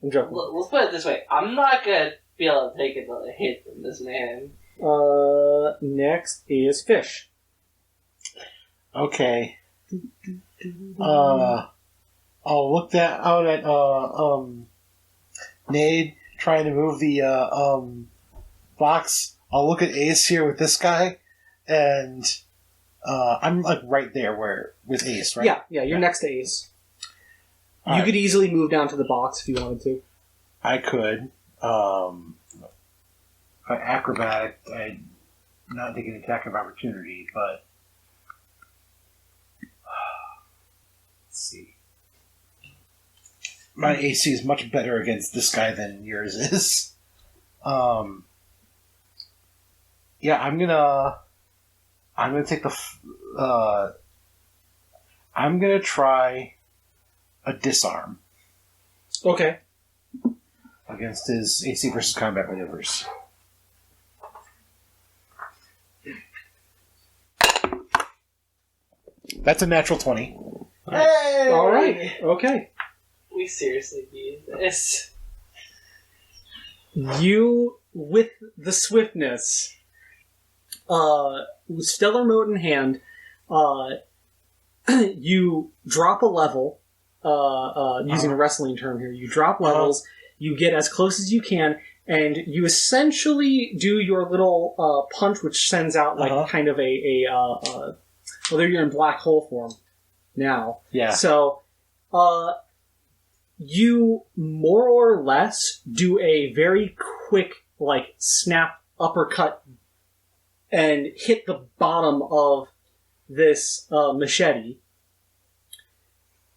I'm joking. Let's put it this way. I'm not gonna be able to take another hit from this man. Next is Fish. Okay. I'll look that out at Nade trying to move the box. I'll look at Ace here with this guy, and I'm like right there with Ace, right? Yeah, you're next to Ace. All You right. could easily move down to the box if you wanted to. I could. By acrobatic, I'm not taking an attack of opportunity, but let's see. My AC is much better against this guy than yours is. Yeah, I'm gonna take I'm gonna try a disarm Okay. against his AC versus combat maneuvers. That's a natural 20. Hey! Alright, okay. We seriously need this. You, with the swiftness, with stellar mode in hand, you drop a level, using a wrestling term here, you drop levels, you get as close as you can, and you essentially do your little punch, which sends out like kind of whether you're in black hole form now. Yeah. So, you more or less do a very quick, like, snap uppercut and hit the bottom of this machete,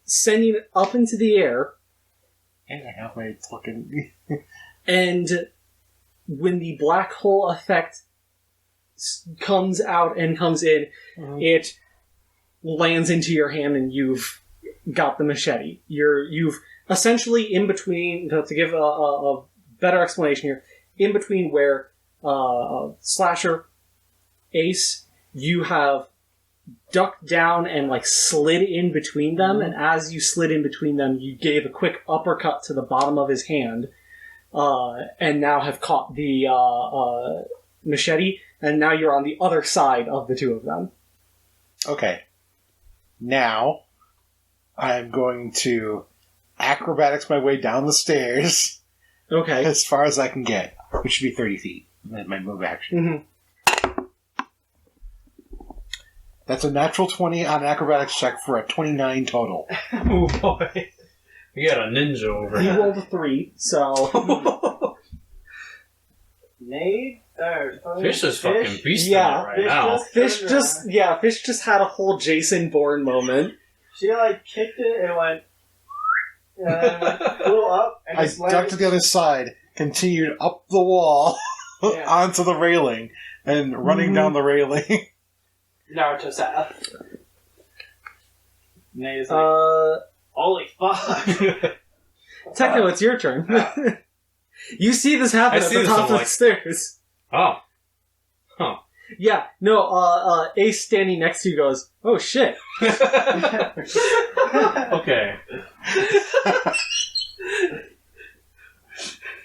sending it up into the air. And I have my fucking... And when the black hole effect comes out and comes in, it lands into your hand and you've got the machete. You've essentially in between, to give a better explanation here, in between where Slasher, Ace, you have ducked down and like slid in between them, and as you slid in between them, you gave a quick uppercut to the bottom of his hand, and now have caught the machete, and now you're on the other side of the two of them. Okay. Now, I'm going to acrobatics my way down the stairs Okay. as far as I can get, which should be 30 feet. That's my move action. Mm-hmm. That's a natural 20 on an acrobatics check for a 29 total. Oh boy. We got a ninja over You here. rolled a 3, so... Nade? Fish is fucking beasting Yeah. it right now. Fish just had a whole Jason Bourne moment. She like kicked it and went. And then flew up and I just ducked to landed. the other side, continued up the wall, Yeah. onto the railing, and running down the railing. Naruto style. Nade is like, holy fuck. Techno, it's your turn. You see this happen I at see the this, top I'm of the like- stairs. Oh. Huh. Yeah, no, Ace standing next to you goes, oh shit. Okay.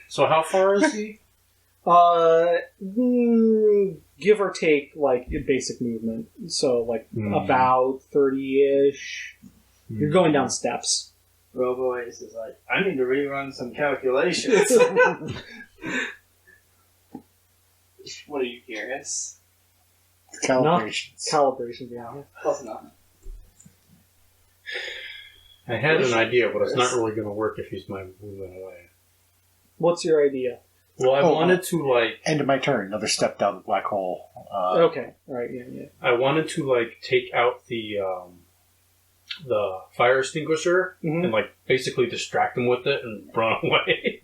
So how far is he? Give or take, like, basic movement. So, like, Hmm. about 30-ish. You're going down steps. Robo Ace is like, I need to rerun some calculations. What are you curious? Calibrations. Calibration, yeah. Close enough. I had an idea, but it's not really going to work if he's moving away. What's your idea? Well, I Oh, wanted to, like... End of my turn. Another step down the black hole. Okay, alright, yeah. I wanted to, like, take out the fire extinguisher Mhm. and, like, basically distract him with it and run away.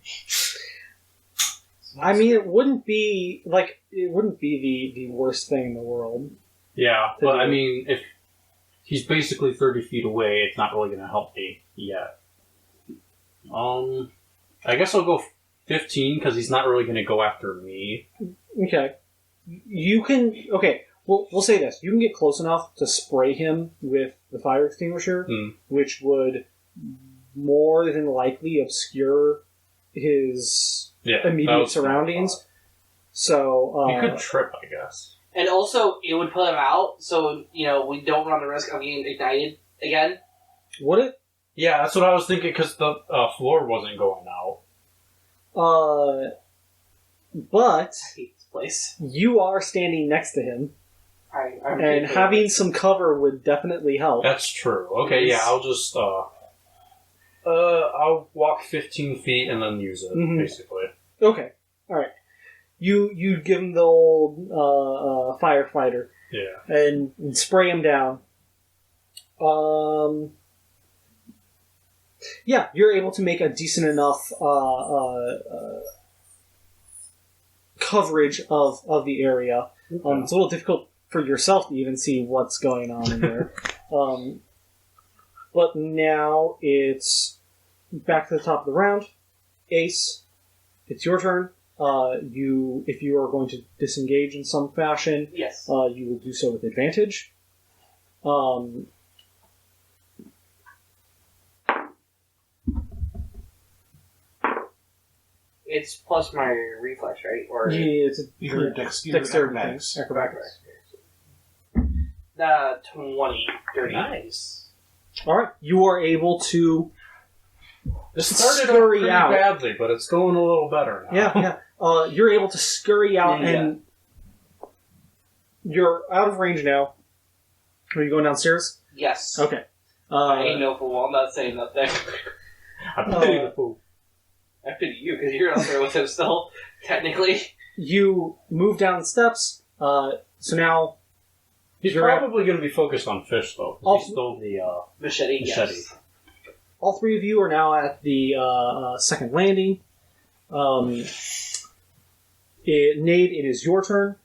I mean, it wouldn't be the worst thing in the world. Yeah, but I mean, if he's basically 30 feet away, it's not really going to help me yet. I guess I'll go 15 because he's not really going to go after me. Okay. You can... Okay, we'll say this. You can get close enough to spray him with the fire extinguisher, which would more than likely obscure his immediate surroundings. So... he could trip, I guess. And also, it would put him out, so, we don't run the risk of getting ignited again. Would it? Yeah, that's what I was thinking because the floor wasn't going out. But I hate this place. you are standing next to him, I'm and having some cover would definitely help. That's true. Okay, yeah, I'll just I'll walk 15 feet and then use it, basically. Okay, alright. You give him the old firefighter Yeah. and spray him down. Yeah, you're able to make a decent enough coverage of the area. It's a little difficult for yourself to even see what's going on in there. But now it's back to the top of the round. Ace, it's your turn. If you are going to disengage in some fashion, Yes. you will do so with advantage. It's plus my reflex, right? Or It's a Either dexterity acrobatics. thing. Acrobatics. 20, 30. Nice. All right, you are able to. This started out Scurry pretty out. badly, but it's going a little better now. Yeah. You're able to scurry out, Yeah. and you're out of range now. Are you going downstairs? Yes. Okay. I ain't no fool. I'm not saying nothing. I pity the fool. I pity you because you're out there with him still, technically. You move down the steps. So now He's You're probably going to be focused on fish, though. 'Cause Oh. he stole the Machete, machete. yes. all three of you are now at the second landing. Nate, it is your turn.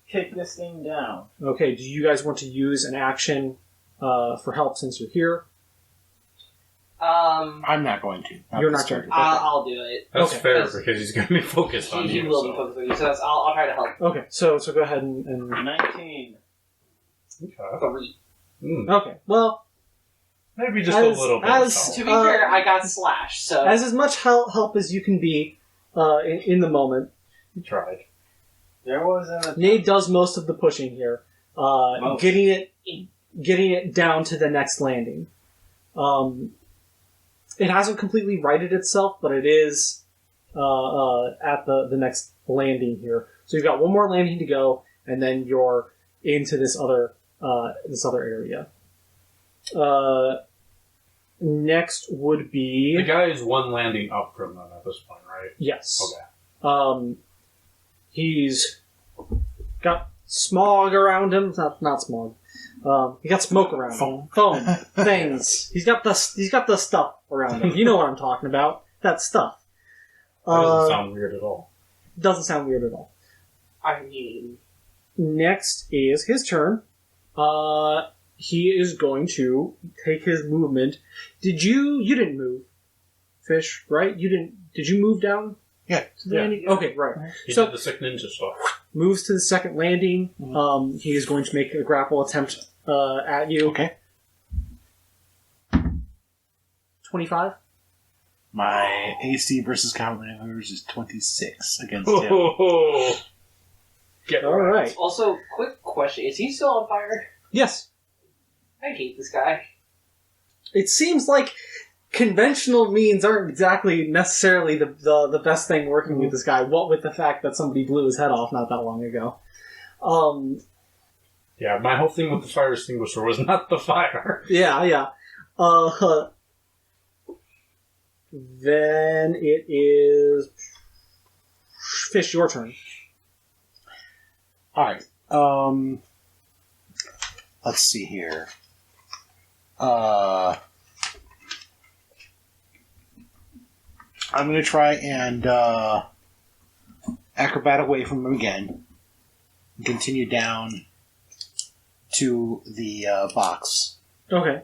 Kick this thing down. Okay, do you guys want to use an action for help since you're here? I'm not going to. You're this not going turn. to. I'll do it. That's Okay. fair, because he's going to be focused on He you. will so. be focused on you, so I'll try to help. Okay, so go ahead and 19. Okay. 3. okay. Well, Maybe just As- a little bit. as- of To help. be fair, I got slashed, so... as much help as you can be in the moment. He tried. There was a... Nate does most of the pushing here, Most. getting it down to the next landing. It hasn't completely righted itself, but it is at the next landing here. So you've got one more landing to go, and then you're into this other area. Next would The be guy is one landing up from them at this point, right? yes. Okay. He's got smog around him. Not smog. He got smoke around him. Foam things. He's got the stuff around him. You know what I'm talking about. That stuff. That doesn't sound weird at all. Doesn't sound weird at all. I mean... Next is his turn. He is going to take his movement. You didn't move, Fish, right? Did you move down? Yeah. To the Yeah. landing? Okay, right. He So- did the sick ninja stuff. Moves to the second landing. He is going to make a grapple attempt at you. Okay. 25? My AC versus combat maneuvers is 26 against him. Oh, get All right. Also, quick question. Is he still on fire? Yes. I hate this guy. It seems like conventional means aren't exactly necessarily the best thing working with this guy. What with the fact that somebody blew his head off not that long ago. Yeah, my whole thing with the fire extinguisher was not the fire. Yeah. Then it is Fish, your turn. Alright. Let's see here. I'm going to try and acrobat away from him again. And continue down to the box. Okay.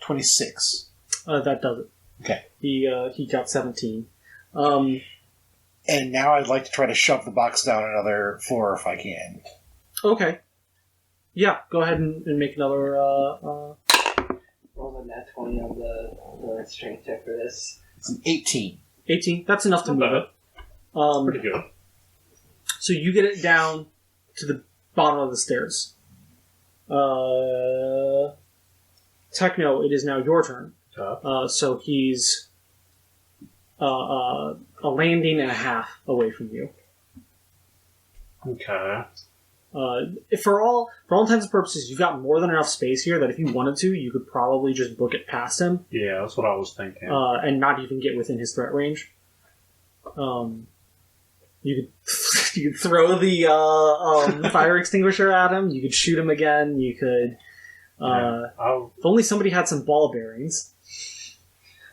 $26. That does it. Okay. He got 17. And now I'd like to try to shove the box down another floor if I can. Okay. Yeah, go ahead and make another. Roll a nat 20 on the strength check for this. It's an 18. 18. That's enough to Not move bad. it. Pretty good. So you get it down to the bottom of the stairs. Techno, it is now your turn. So he's a landing and a half away from you. Okay. For all intents and purposes, you've got more than enough space here that if you wanted to, you could probably just book it past him Yeah, that's what I was thinking. and not even get within his threat range. You could throw the fire extinguisher at him. You could shoot him again. You could. If only somebody had some ball bearings.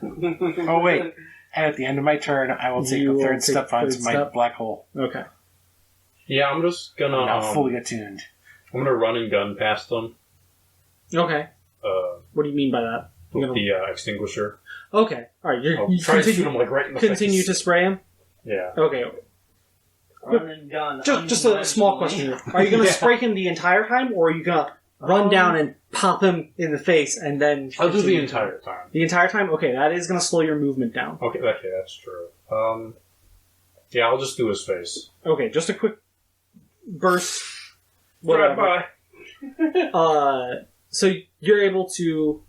Oh, wait. And at the end of my turn, I will take You the will third take step the onto third my step. black hole. Okay. Yeah, I'm just I'm gonna. now fully attuned. I'm gonna run and gun past them. Okay. Uh, What do you mean by that? You're with the extinguisher. Okay. All right. I'll You try to shoot continue, him like right in the continue face. to spray him. Yeah. Okay. Run and gun. Just a small question here. Are you going to Yeah. spray him the entire time, or are you going to run down and pop him in the face and then? I'll do the continue? entire time. The entire time. Okay, that is going to slow your movement down. Okay, that's true. Yeah, I'll just do his face. Okay, just a quick burst. Drive Whatever. by. So you're able to.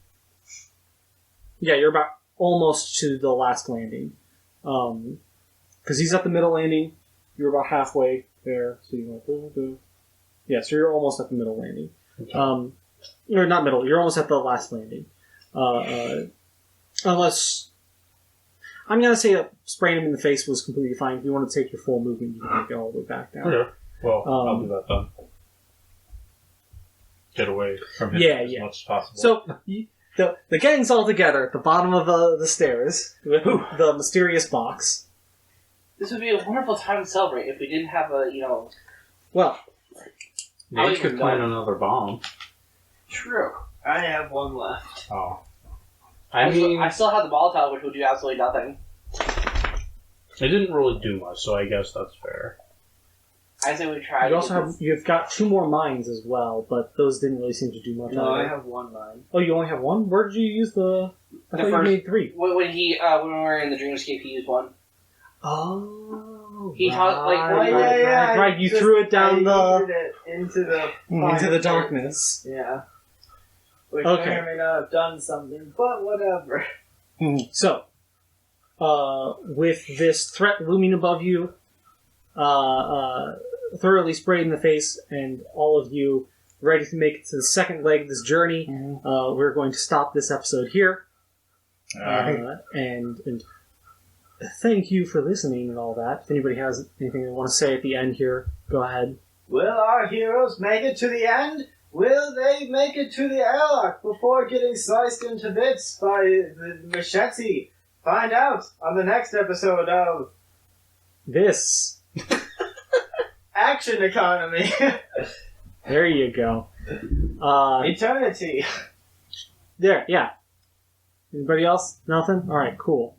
Yeah, you're about almost to the last landing. Because he's at the middle landing. You're about halfway there. So you went. Yeah, so you're almost at the middle landing. Or not middle. You're almost at the last landing. Unless I'm gonna say that spraying him in the face was completely fine. If you want to take your full movement, you can go all the way back down. Okay. Well, I'll do that then. Get away from him as much as possible. So the gang's all together at the bottom of the stairs with the mysterious box. This would be a wonderful time to celebrate if we didn't have a, Well, yeah, you could plant another bomb. True. I have one left. Oh. I still have the Molotov, which would do absolutely nothing. It didn't really do much, so I guess that's fair. I say we try. you've got 2 more mines as well, but those didn't really seem to do much. No, either. I have one mine. Oh, you only have one? Where did you use the? I thought you made 3. When we were in the Dreamscape, he used one. Oh, He taught right. You threw it down into the into the darkness. Yeah. Which Okay. may or may not have done something, but whatever. So, with this threat looming above you, thoroughly sprayed in the face, and all of you ready to make it to the second leg of this journey, we're going to stop this episode here. And thank you for listening and all that. If anybody has anything they want to say at the end here, go ahead. Will our heroes make it to the end? Will they make it to the airlock before getting sliced into bits by the machete? Find out on the next episode of This. Action Economy. There you go. Eternity. There, yeah. Anybody else? Nothing? Alright, cool.